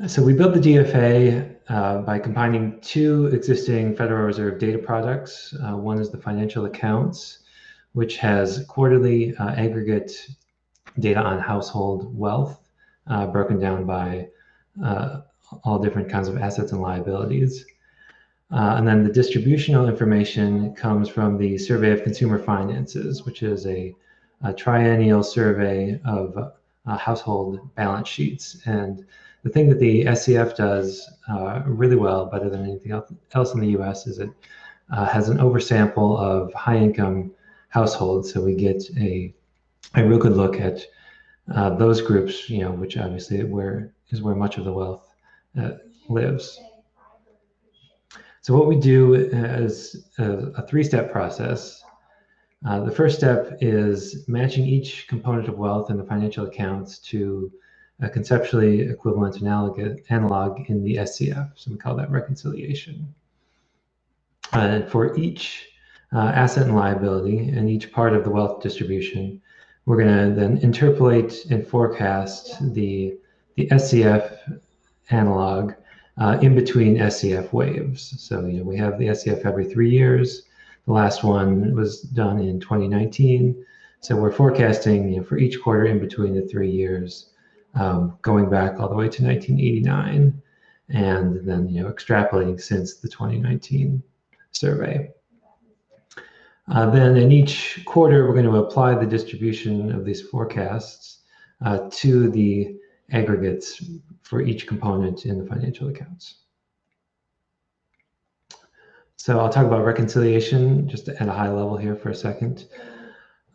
So we built the DFA by combining two existing Federal Reserve data products. One is the financial accounts, which has quarterly aggregate data on household wealth, broken down by all different kinds of assets and liabilities. And then the distributional information comes from the Survey of Consumer Finances, which is a triennial survey of household balance sheets. And the thing that the SCF does really well, better than anything else in the US, is it has an oversample of high-income households. So we get a real good look at those groups, which obviously is where much of the wealth lives. So what we do is a three-step process. The first step is matching each component of wealth in the financial accounts to a conceptually equivalent analog in the SCF. So we call that reconciliation. For each asset and liability and each part of the wealth distribution, we're going to then interpolate and forecast the SCF analog in between SCF waves. So we have the SCF every 3 years. The last one was done in 2019. So we're forecasting for each quarter in between the 3 years, going back all the way to 1989, and then extrapolating since the 2019 survey. Then in each quarter, we're going to apply the distribution of these forecasts to the aggregates for each component in the financial accounts. So I'll talk about reconciliation just at a high level here for a second.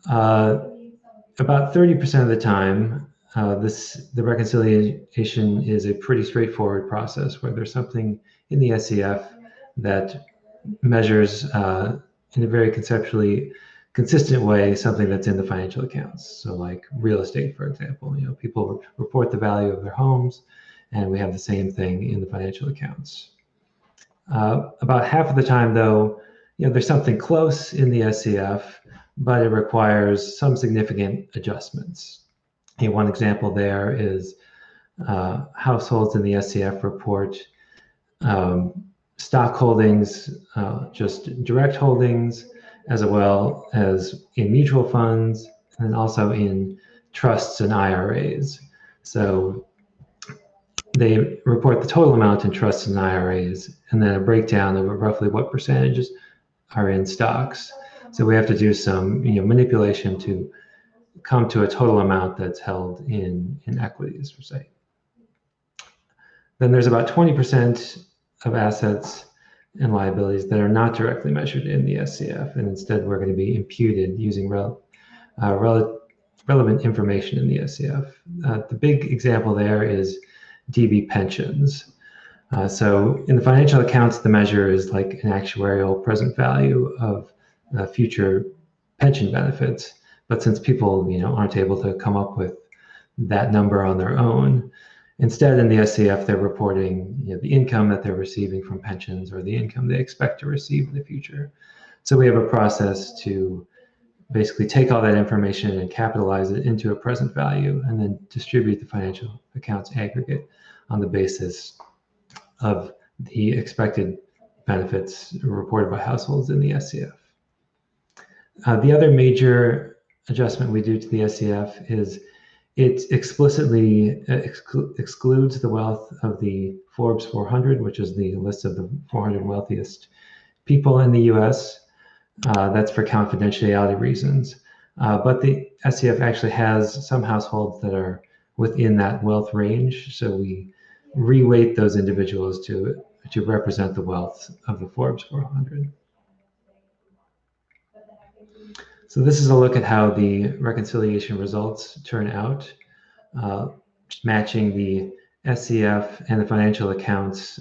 About 30% of the time, the reconciliation is a pretty straightforward process where there's something in the SCF that measures in a very conceptually consistent way something that's in the financial accounts. So like real estate, for example, people report the value of their homes, and we have the same thing in the financial accounts. About half of the time, though, there's something close in the SCF, but it requires some significant adjustments. One example there is households in the SCF report stock holdings, just direct holdings, as well as in mutual funds, and also in trusts and IRAs. So they report the total amount in trusts and IRAs, and then a breakdown of roughly what percentages are in stocks. So we have to do some manipulation to come to a total amount that's held in equities, per se. Then there's about 20% of assets and liabilities that are not directly measured in the SCF, and instead we're going to be imputed using relevant information in the SCF. The big example there is DB pensions. So in the financial accounts, the measure is like an actuarial present value of future pension benefits. But since people aren't able to come up with that number on their own, instead in the SCF they're reporting the income that they're receiving from pensions or the income they expect to receive in the future. So we have a process to basically take all that information and capitalize it into a present value, and then distribute the financial accounts aggregate on the basis of the expected benefits reported by households in the SCF. The other major adjustment we do to the SCF is it explicitly excludes the wealth of the Forbes 400, which is the list of the 400 wealthiest people in the US. That's for confidentiality reasons. But the SCF actually has some households that are within that wealth range. So we reweight those individuals to represent the wealth of the Forbes 400. So this is a look at how the reconciliation results turn out, just matching the SCF and the financial accounts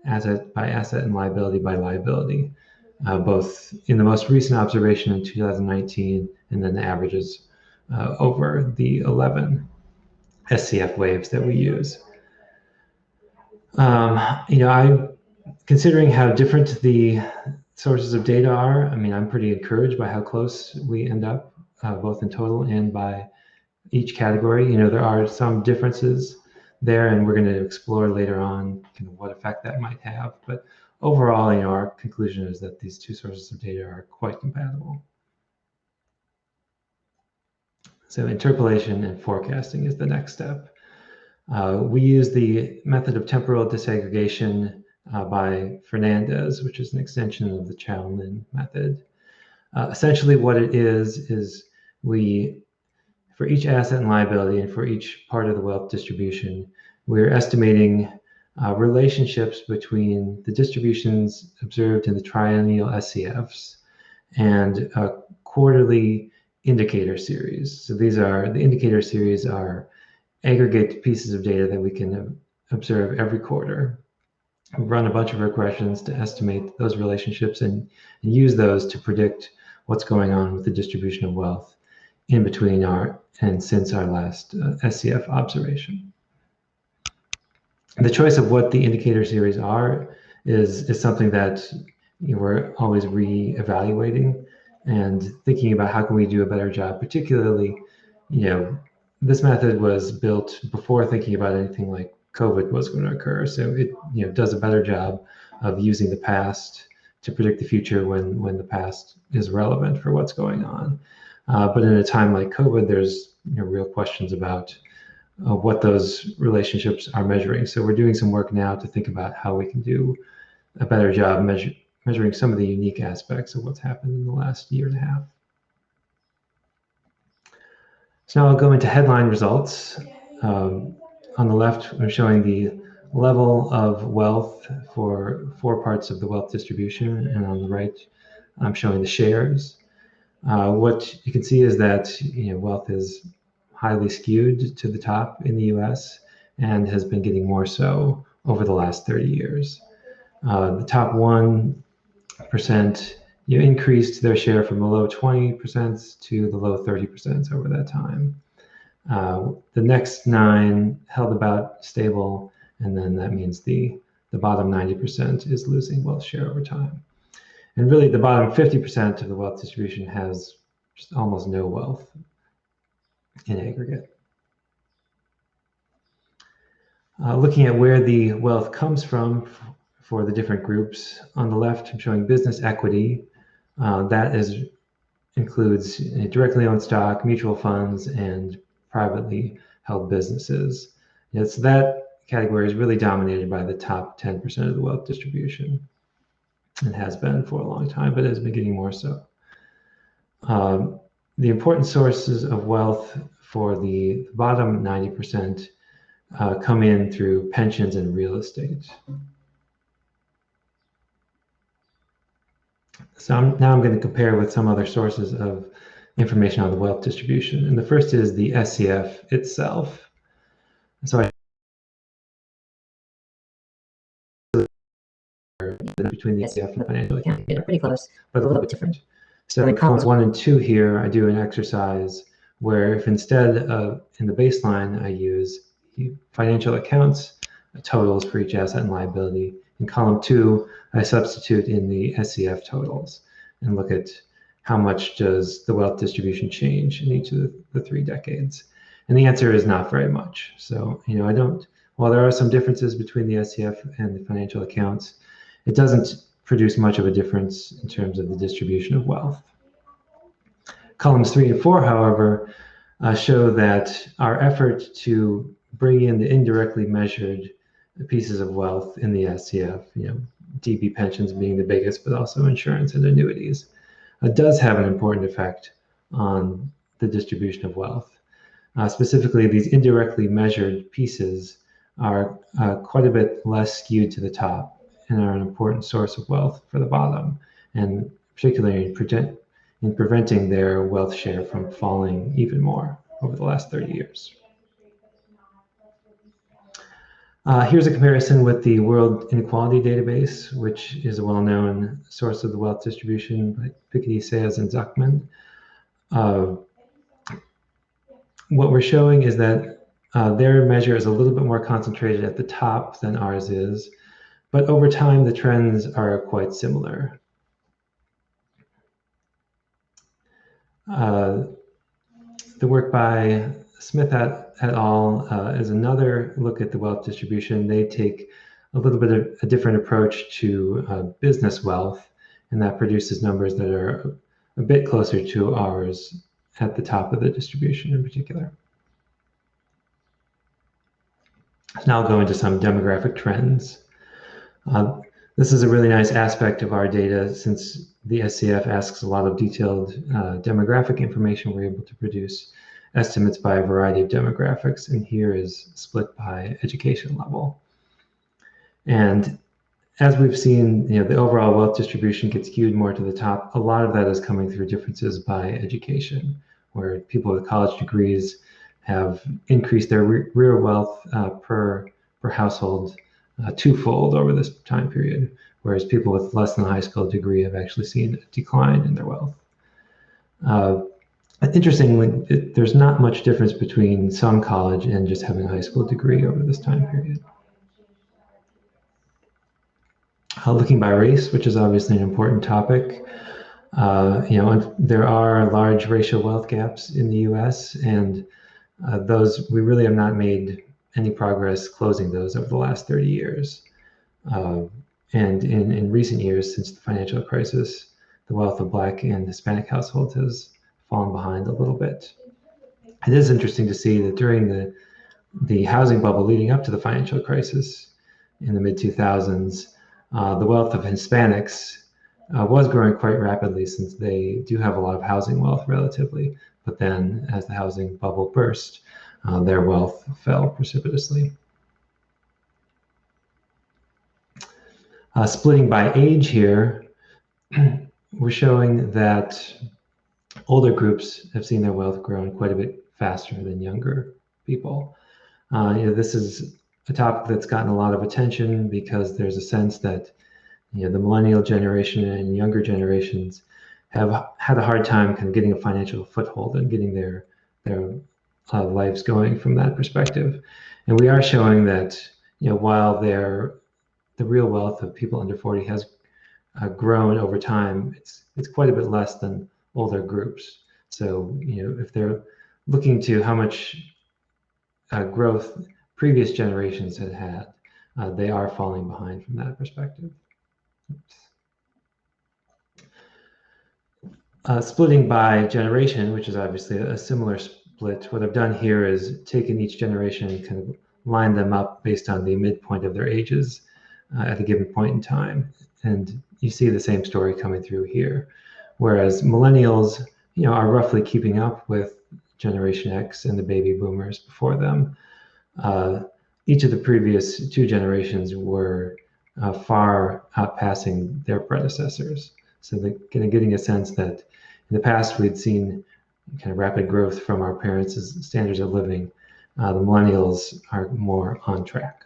asset by asset and liability by liability, both in the most recent observation in 2019 and then the averages over the 11 SCF waves that we use. I'm considering how different the sources of data are. I'm pretty encouraged by how close we end up, both in total and by each category. There are some differences there, and we're going to explore later on what effect that might have. But overall, our conclusion is that these two sources of data are quite compatible. So interpolation and forecasting is the next step. We use the method of temporal disaggregation by Fernandez, which is an extension of the Chow-Lin method. Essentially what it is we, for each asset and liability and for each part of the wealth distribution, we're estimating relationships between the distributions observed in the triennial SCFs and a quarterly indicator series. So the indicator series are aggregate pieces of data that we can observe every quarter. We run a bunch of regressions to estimate those relationships and use those to predict what's going on with the distribution of wealth in between and since our last SCF observation. The choice of what the indicator series are is something that we're always re-evaluating and thinking about how can we do a better job. Particularly, this method was built before thinking about anything like COVID was going to occur, so it does a better job of using the past to predict the future when the past is relevant for what's going on. But in a time like COVID, there's real questions about what those relationships are measuring. So we're doing some work now to think about how we can do a better job measuring some of the unique aspects of what's happened in the last year and a half. So now I'll go into headline results. On the left, I'm showing the level of wealth for 4 parts of the wealth distribution, and on the right, I'm showing the shares. What you can see is that wealth is highly skewed to the top in the U.S. and has been getting more so over the last 30 years. The top 1% increased their share from the low 20% to the low 30% over that time. The next 9 held about stable, and then that means the bottom 90% is losing wealth share over time. And really, the bottom 50% of the wealth distribution has just almost no wealth in aggregate. Looking at where the wealth comes from for the different groups, on the left, I'm showing business equity. That includes directly owned stock, mutual funds, and privately held businesses. So that category is really dominated by the top 10% of the wealth distribution. It has been for a long time, but it has been getting more so. The important sources of wealth for the bottom 90% come in through pensions and real estate. So now I'm going to compare with some other sources of information on the wealth distribution. And the first is the SCF itself. So between the SCF and financial accounting, they're pretty close, but a little bit different. So in columns 1 and 2 here, I do an exercise where if instead of in the baseline, I use financial accounts totals for each asset and liability. In column 2, I substitute in the SCF totals and look at how much does the wealth distribution change in each of the 3 decades. And the answer is not very much. So, while there are some differences between the SCF and the financial accounts, it doesn't produce much of a difference in terms of the distribution of wealth. Columns 3 and 4, however, show that our effort to bring in the indirectly measured pieces of wealth in the SCF, DB pensions being the biggest, but also insurance and annuities, does have an important effect on the distribution of wealth. Specifically, these indirectly measured pieces are quite a bit less skewed to the top and are an important source of wealth for the bottom, and particularly in preventing their wealth share from falling even more over the last 30 years. Here's a comparison with the World Inequality Database, which is a well-known source of the wealth distribution by Piketty, Sayers, and Zuckman. What we're showing is that their measure is a little bit more concentrated at the top than ours is, but over time the trends are quite similar. The work by Smith et al. Is another look at the wealth distribution. They take a little bit of a different approach to business wealth, and that produces numbers that are a bit closer to ours at the top of the distribution in particular. Now I'll go into some demographic trends. This is a really nice aspect of our data. Since the SCF asks a lot of detailed demographic information, we're able to produce estimates by a variety of demographics, and here is split by education level. And as we've seen, the overall wealth distribution gets skewed more to the top. A lot of that is coming through differences by education, where people with college degrees have increased their real wealth per household twofold over this time period, whereas people with less than a high school degree have actually seen a decline in their wealth. Interestingly, there's not much difference between some college and just having a high school degree over this time period. Looking by race, which is obviously an important topic, there are large racial wealth gaps in the U.S., and we really have not made any progress closing those over the last 30 years. And in recent years, since the financial crisis, the wealth of Black and Hispanic households has fallen behind a little bit. It is interesting to see that during the housing bubble leading up to the financial crisis in the mid-2000s, the wealth of Hispanics was growing quite rapidly, since they do have a lot of housing wealth relatively. But then as the housing bubble burst, their wealth fell precipitously. Splitting by age here, we're showing that older groups have seen their wealth grow quite a bit faster than younger people. This is a topic that's gotten a lot of attention because there's a sense that the millennial generation and younger generations have had a hard time kind of getting a financial foothold and getting their lives going from that perspective. And we are showing that while the real wealth of people under 40 has grown over time, it's quite a bit less than older groups. So if they're looking to how much growth previous generations had, they are falling behind from that perspective. Splitting by generation, which is obviously a similar split, what I've done here is taken each generation and kind of lined them up based on the midpoint of their ages at a given point in time. And you see the same story coming through here. Whereas millennials, are roughly keeping up with Generation X and the baby boomers before them. Each of the previous two generations were far outpassing their predecessors. So they're kind of getting a sense that in the past we'd seen kind of rapid growth from our parents' standards of living. The millennials are more on track.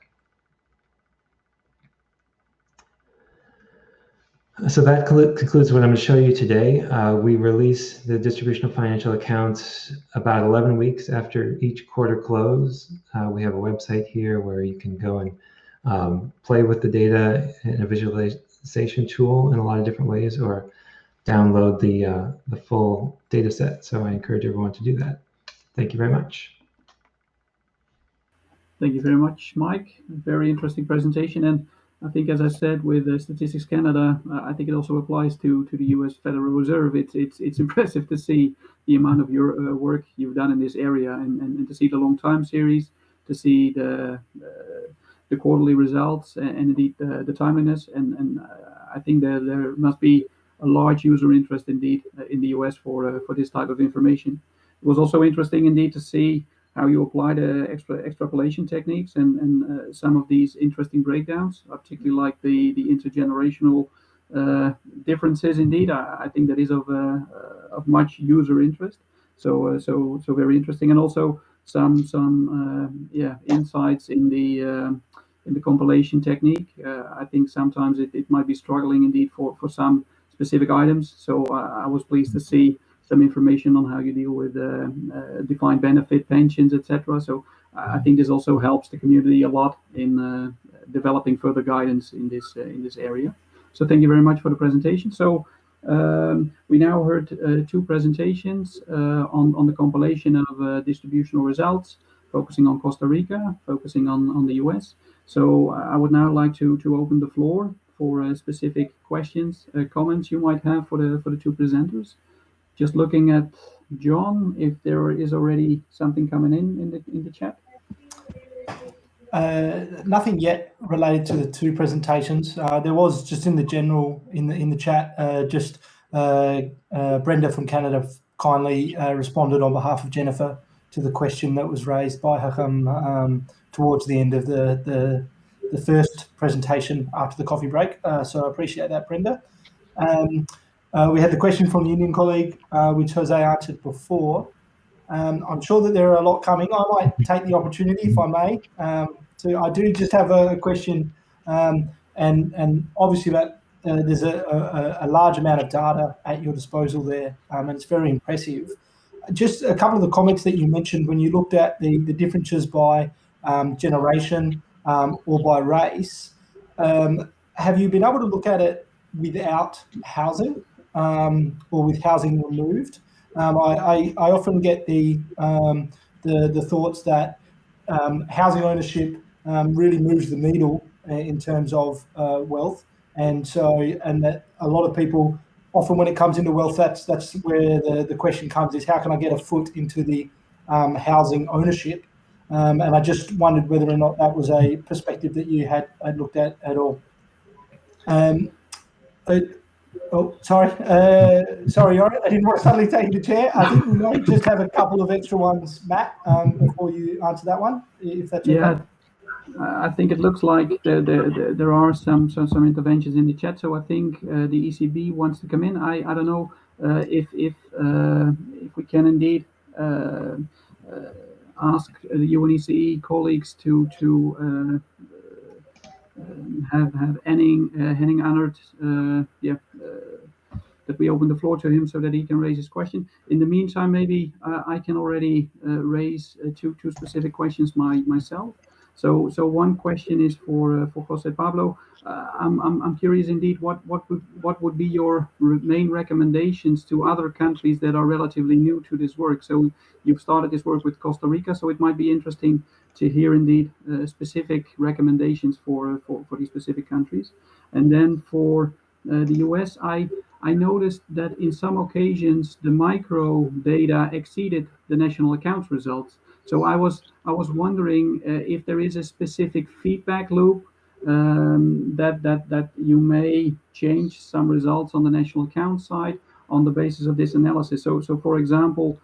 So that concludes what I'm going to show you today. We release the distributional financial accounts about 11 weeks after each quarter close. We have a website here where you can go and play with the data in a visualization tool in a lot of different ways, or download the full data set. So I encourage everyone to do that. Thank you very much. Thank you very much, Mike. Very interesting presentation. And I think, as I said, with Statistics Canada, I think it also applies to the U.S. Federal Reserve. It's impressive to see the amount of your work you've done in this area, and to see the long time series, to see the quarterly results, and indeed the timeliness. And I think there must be a large user interest indeed in the U.S. for this type of information. It was also interesting indeed to see how you apply the extrapolation techniques and some of these interesting breakdowns, particularly like the intergenerational differences. Indeed, I think that is of much user interest. So very interesting, and also some insights in the compilation technique. I think sometimes it might be struggling indeed for some specific items. So I was pleased to see some information on how you deal with defined benefit pensions, etc. So I think this also helps the community a lot in developing further guidance in this area. So thank you very much for the presentation. So we now heard two presentations on the compilation of distributional results, focusing on Costa Rica, focusing on the US. So I would now like to open the floor for specific questions, comments you might have for the two presenters. Just looking at John, if there is already something coming in the chat. Nothing yet related to the two presentations. There was just in the general in the chat. Brenda from Canada kindly responded on behalf of Jennifer to the question that was raised by Hakam towards the end of the first presentation after the coffee break. So I appreciate that, Brenda. We had the question from the Indian colleague, which Jose answered before. I'm sure that there are a lot coming. I might take the opportunity, if I may. I do just have a question, and obviously that there's a large amount of data at your disposal there, and it's very impressive. Just a couple of the comments that you mentioned when you looked at the differences by generation or by race. Have you been able to look at it without housing or with housing removed? I often get the thoughts that housing ownership really moves the needle in terms of wealth, and that a lot of people often when it comes into wealth, that's where the question comes, is how can I get a foot into the housing ownership? And I just wondered whether or not that was a perspective that you had looked at all. Sorry, Yori, I didn't want to suddenly take the chair. I think we might just have a couple of extra ones, Matt, before you answer that one, if that's okay. Yeah, I think it looks like there are some interventions in the chat. So I think the ECB wants to come in. I don't know if we can indeed ask the UNECE colleagues to have Henning Arnold, that we open the floor to him so that he can raise his question. In the meantime, maybe I can already raise two specific questions myself. So one question is for Jose Pablo. I'm curious indeed what would be your main recommendations to other countries that are relatively new to this work. So you've started this work with Costa Rica, so it might be interesting to hear indeed specific recommendations for these specific countries. And then for the US, I noticed that in some occasions the micro data exceeded the national accounts results. So I was wondering if there is a specific feedback loop that you may change some results on the national account side on the basis of this analysis. So for example,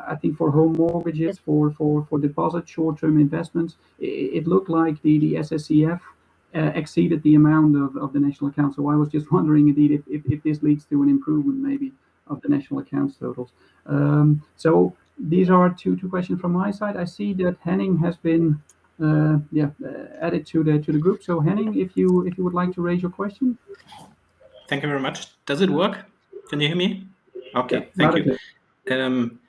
I think for home mortgages, for deposit short-term investments, it looked like the SSCF exceeded the amount of the national account. So I was just wondering indeed if this leads to an improvement maybe of the national accounts totals. So these are two questions from my side. I see that Henning has been added to the group. So Henning, if you would like to raise your question. Thank you very much. Does it work? Can you hear me? Okay, yeah, thank you.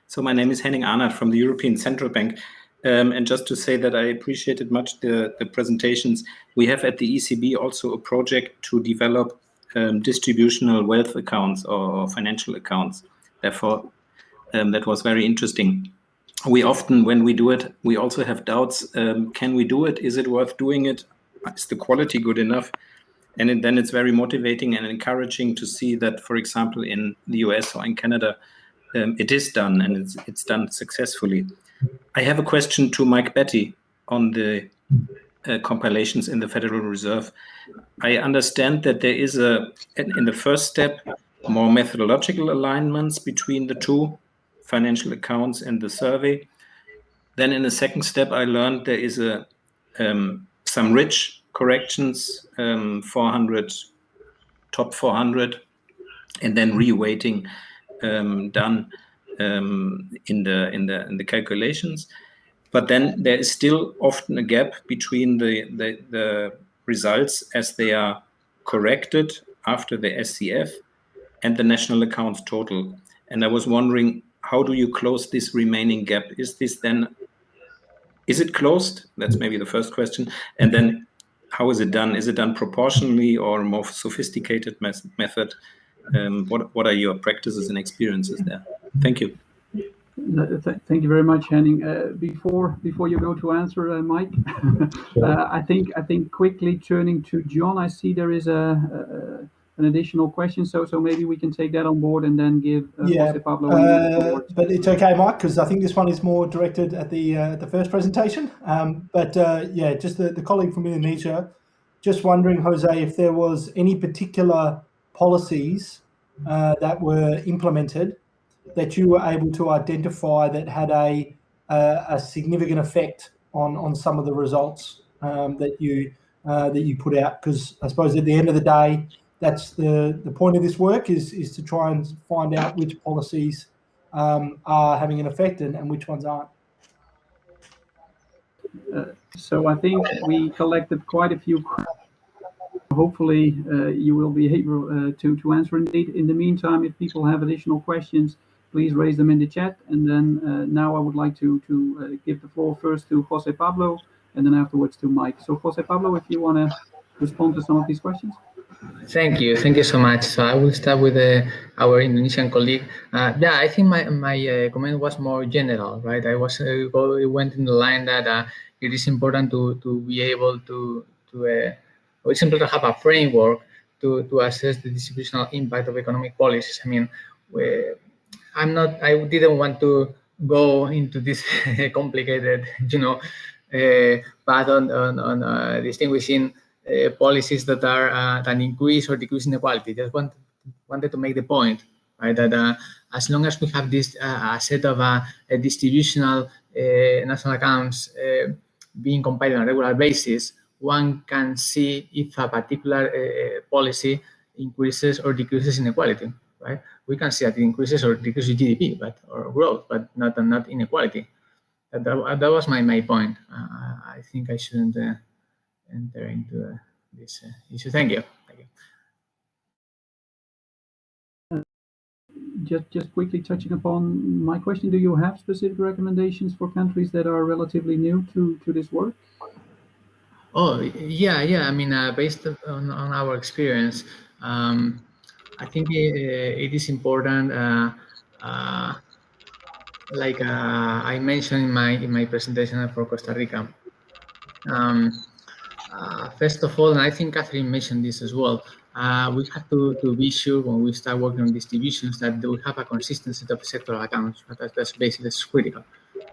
So my name is Henning Arnold from the European Central Bank. And just to say that I appreciated much the presentations. We have at the ECB also a project to develop distributional wealth accounts or financial accounts. Therefore, that was very interesting. We often, when we do it, we also have doubts. Can we do it? Is it worth doing it? Is the quality good enough? And then it's very motivating and encouraging to see that, for example, in the US or in Canada, it is done and it's done successfully. I have a question to Mike Betty on the compilations in the Federal Reserve. I understand that there is in the first step, more methodological alignments between the two financial accounts and the survey. Then in the second step, I learned there is some rich corrections, 400, top 400, and then reweighting done in the calculations. But then there is still often a gap between the results as they are corrected after the SCF and the national accounts total. And I was wondering, how do you close this remaining gap? Is it closed? That's maybe the first question. And then how is it done? Is it done proportionally or a more sophisticated method? What are your practices and experiences there? Thank you. Thank you very much, Henning. Before you go to answer, Mike, I think quickly turning to John, I see there is an additional question, so maybe we can take that on board and then give Jose Pablo but it's okay, Mike, because I think this one is more directed at the first presentation. Just the colleague from Indonesia, just wondering, Jose, if there was any particular policies that were implemented that you were able to identify that had a significant effect on some of the results that you put out, because I suppose at the end of the day, that's the point of this work is to try and find out which policies are having an effect and which ones aren't. So I think we collected quite a few. Hopefully you will be able to answer indeed. In the meantime, if people have additional questions, please raise them in the chat. And then now I would like to give the floor first to Jose Pablo and then afterwards to Mike. So Jose Pablo, if you want to respond to some of these questions. Thank you so much. So I will start with our Indonesian colleague. I think my comment was more general, right? It went in the line that it is important to be able to it's important to have a framework to assess the distributional impact of economic policies. I mean, I didn't want to go into this complicated, path on distinguishing policies that are that increase or decrease inequality. Just wanted to make the point, right, that as long as we have this a set of distributional national accounts being compiled on a regular basis, one can see if a particular policy increases or decreases inequality, right? We can see that it increases or decreases GDP, or growth, but not inequality. That was my point. I think I shouldn't enter into this issue. Thank you. Just quickly touching upon my question, do you have specific recommendations for countries that are relatively new to this work? Oh, yeah. I mean, based on our experience, I think it is important. Like I mentioned in my presentation for Costa Rica. First of all, and I think Catherine mentioned this as well, we have to be sure when we start working on distributions that we have a consistent set of sectoral accounts. That's basically critical,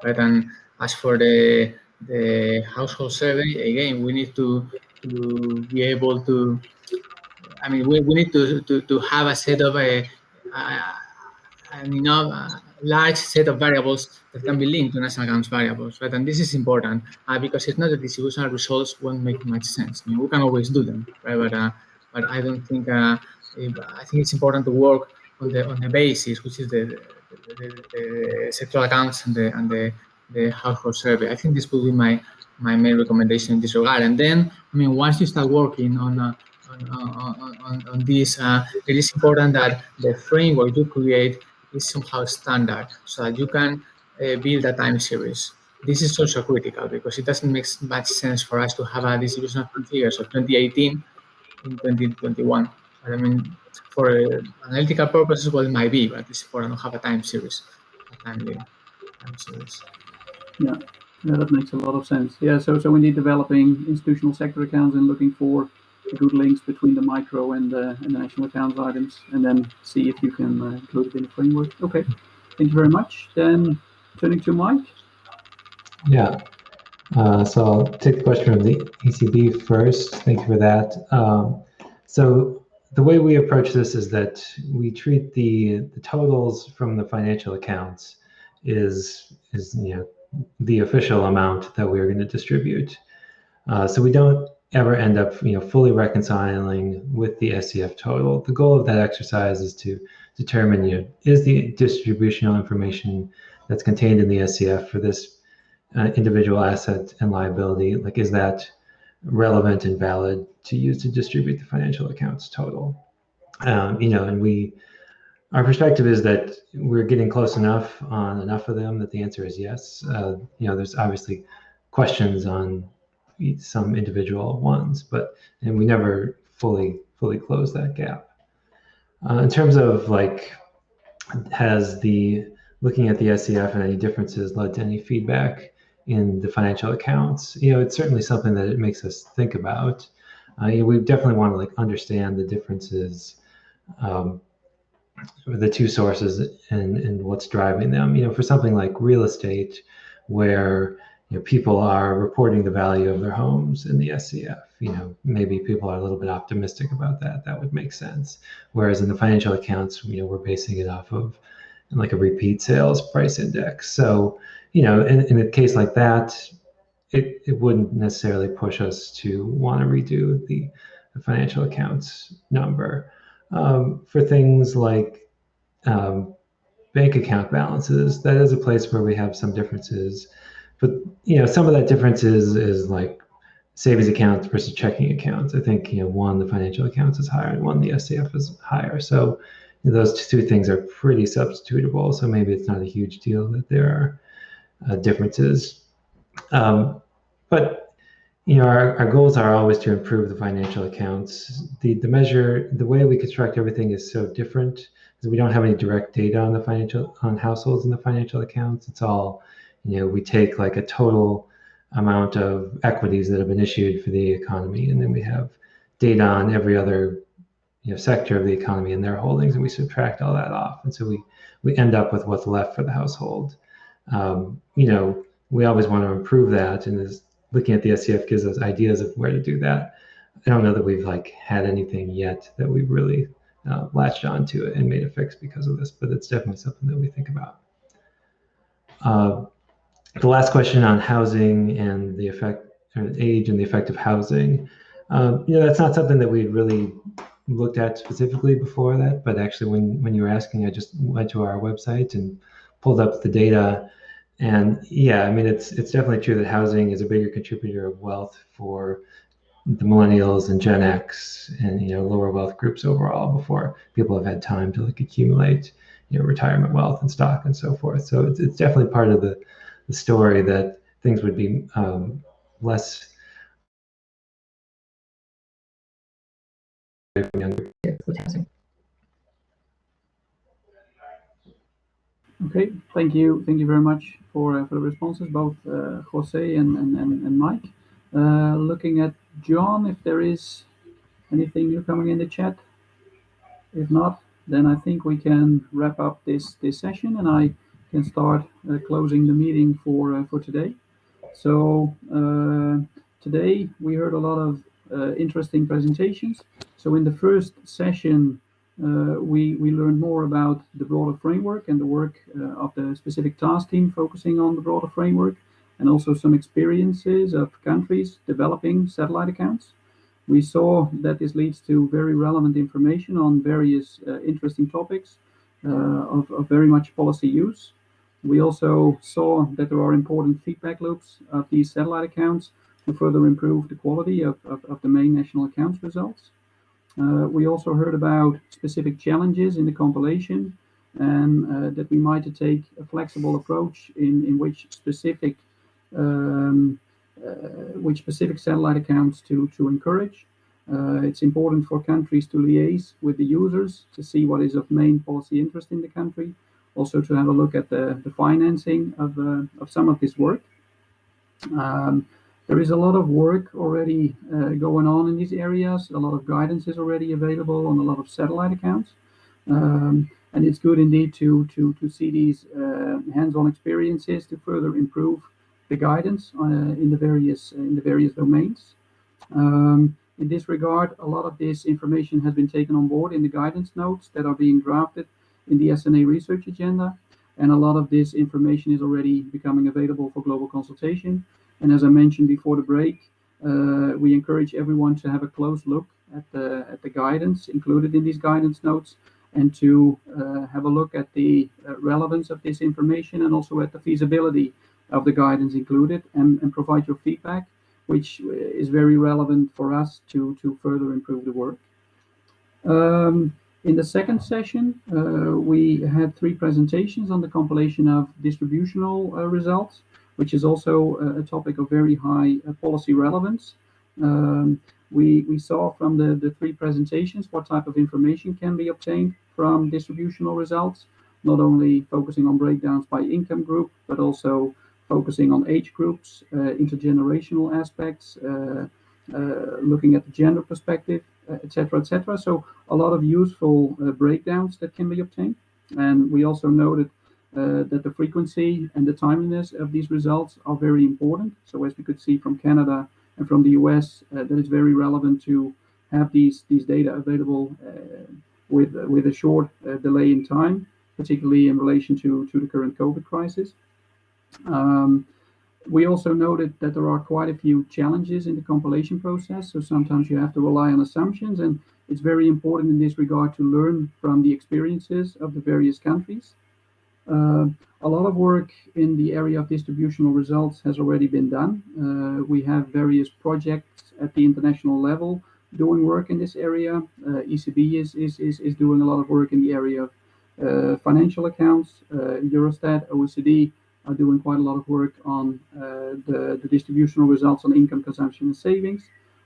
right? And as for the household survey, again, we need to be able to. I mean, we need to have a set of large set of variables that can be linked to national accounts variables, right? And this is important because if not, the distributional results won't make much sense. I mean, we can always do them, right? But I don't think. I think it's important to work on the basis, which is the sectoral accounts and the household survey. I think this will be my main recommendation in this regard. And then, I mean, once you start working on this, it is important that the framework you create is somehow standard, so that you can build a time series. This is also critical because it doesn't make much sense for us to have a distribution of figures of 2018 in 2021. But I mean, for analytical purposes, well, it might be, but it's important to have a time series, time series. Yeah, that makes a lot of sense. Yeah, so indeed developing institutional sector accounts and looking for good links between the micro and the national accounts items, and then see if you can include it in the framework. Okay, thank you very much. Then turning to Mike. Yeah, so I'll take the question from the ECB first. Thank you for that. So the way we approach this is that we treat the totals from the financial accounts is the official amount that we're going to distribute. So we don't ever end up fully reconciling with the SCF total. The goal of that exercise is to determine is the distributional information that's contained in the SCF for this individual asset and liability, like, is that relevant and valid to use to distribute the financial accounts total? And our perspective is that we're getting close enough on enough of them that the answer is yes. There's obviously questions on some individual ones, and we never fully close that gap. In terms of has looking at the SCF and any differences led to any feedback in the financial accounts? It's certainly something that it makes us think about. We definitely want to understand the differences, the two sources and what's driving them. For something like real estate, where people are reporting the value of their homes in the SCF, maybe people are a little bit optimistic about that. That would make sense. Whereas in the financial accounts, we're basing it off of like a repeat sales price index. So, in a case like that, it wouldn't necessarily push us to want to redo the financial accounts number. For things like bank account balances, that is a place where we have some differences. But some of that difference is like savings accounts versus checking accounts. I think one, the financial accounts is higher, and one, the SCF is higher. So those two things are pretty substitutable. So maybe it's not a huge deal that there are differences. But our goals are always to improve the financial accounts. The way we construct everything is so different because we don't have any direct data on households in the financial accounts. It's all, we take like a total amount of equities that have been issued for the economy, and then we have data on every other sector of the economy and their holdings, and we subtract all that off, and so we end up with what's left for the household. We always want to improve that, and looking at the SCF gives us ideas of where to do that. I don't know that we've had anything yet that we've really latched onto it and made a fix because of this, but it's definitely something that we think about. The last question on housing and the effect, or age and the effect of housing. That's not something that we really looked at specifically before that, but actually when you were asking, I just went to our website and pulled up the data. And yeah, I mean, it's definitely true that housing is a bigger contributor of wealth for the millennials and Gen X and lower wealth groups overall before people have had time to accumulate retirement wealth and stock and so forth. So it's definitely part of the story that things would be less younger with housing. Okay, thank you very much for the responses, both Jose and Mike. Looking at John, if there is anything new coming in the chat. If not, then I think we can wrap up this session, and I can start closing the meeting for today. So today we heard a lot of interesting presentations. So in the first session, we learned more about the broader framework and the work of the specific task team focusing on the broader framework, and also some experiences of countries developing satellite accounts. We saw that this leads to very relevant information on various interesting topics of very much policy use. We also saw that there are important feedback loops of these satellite accounts to further improve the quality of the main national accounts results. We also heard about specific challenges in the compilation, and that we might take a flexible approach in which specific satellite accounts to encourage. It's important for countries to liaise with the users to see what is of main policy interest in the country. Also to have a look at the financing of some of this work. There is a lot of work already going on in these areas. A lot of guidance is already available on a lot of satellite accounts. And it's good indeed to see these hands-on experiences to further improve the guidance in the various domains. In this regard, a lot of this information has been taken on board in the guidance notes that are being drafted in the SNA research agenda, and a lot of this information is already becoming available for global consultation. And as I mentioned before the break, we encourage everyone to have a close look at the guidance included in these guidance notes, and to have a look at the relevance of this information, and also at the feasibility of the guidance included, and provide your feedback, which is very relevant for us to further improve the work. In the second session, we had 3 presentations on the compilation of distributional results, which is also a topic of very high policy relevance. We saw from the 3 presentations what type of information can be obtained from distributional results, not only focusing on breakdowns by income group, but also focusing on age groups, intergenerational aspects, looking at the gender perspective, etc., etc. So a lot of useful breakdowns that can be obtained. And we also noted that the frequency and the timeliness of these results are very important. So as we could see from Canada and from the US, that it's very relevant to have these data available with a short delay in time, particularly in relation to the current COVID crisis. We also noted that there are quite a few challenges in the compilation process, so sometimes you have to rely on assumptions, and it's very important in this regard to learn from the experiences of the various countries. A lot of work in the area of distributional results has already been done. We have various projects at the international level doing work in this area. ECB is doing a lot of work in the area of financial accounts. Eurostat, OECD are doing quite a lot of work on the distributional results on income, consumption, and savings.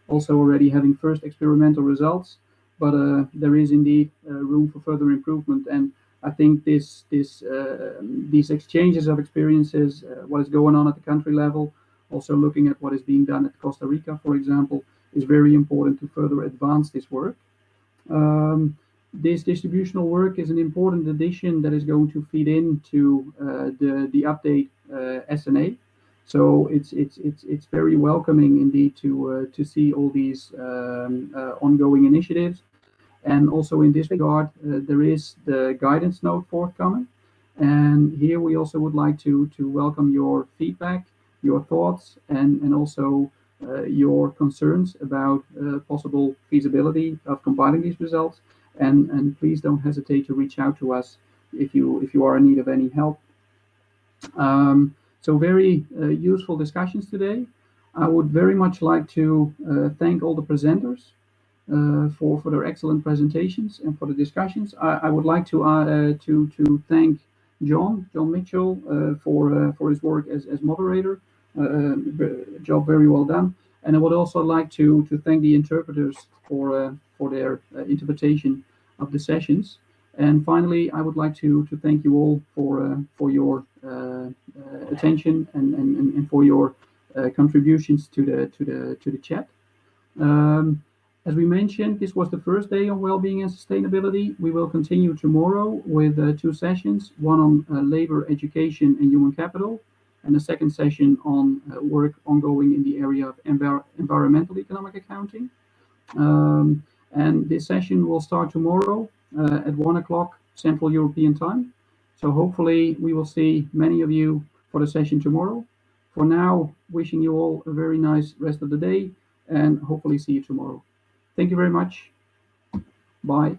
Also already having first experimental results, but there is indeed room for further improvement. And I think these exchanges of experiences, what is going on at the country level, also looking at what is being done at Costa Rica, for example, is very important to further advance this work. This distributional work is an important addition that is going to feed into the update SNA. So it's very welcoming indeed to see all these ongoing initiatives. And also in this regard, there is the guidance note forthcoming. And here we also would like to welcome your feedback, your thoughts, and also your concerns about possible feasibility of compiling these results. And please don't hesitate to reach out to us if you are in need of any help. So very useful discussions today. I would very much like to thank all the presenters for their excellent presentations and for the discussions. I would like to thank John Mitchell for his work as moderator. Job very well done. And I would also like to thank the interpreters for their interpretation of the sessions. And finally, I would like to thank you all for your attention and for your contributions to the chat. As we mentioned, this was the first day on well-being and sustainability. We will continue tomorrow with 2 sessions, one on labor, education, and human capital, and a second session on work ongoing in the area of environmental economic accounting. And this session will start tomorrow at 1 o'clock Central European time. So hopefully we will see many of you for the session tomorrow. For now, wishing you all a very nice rest of the day and hopefully see you tomorrow. Thank you very much. Bye.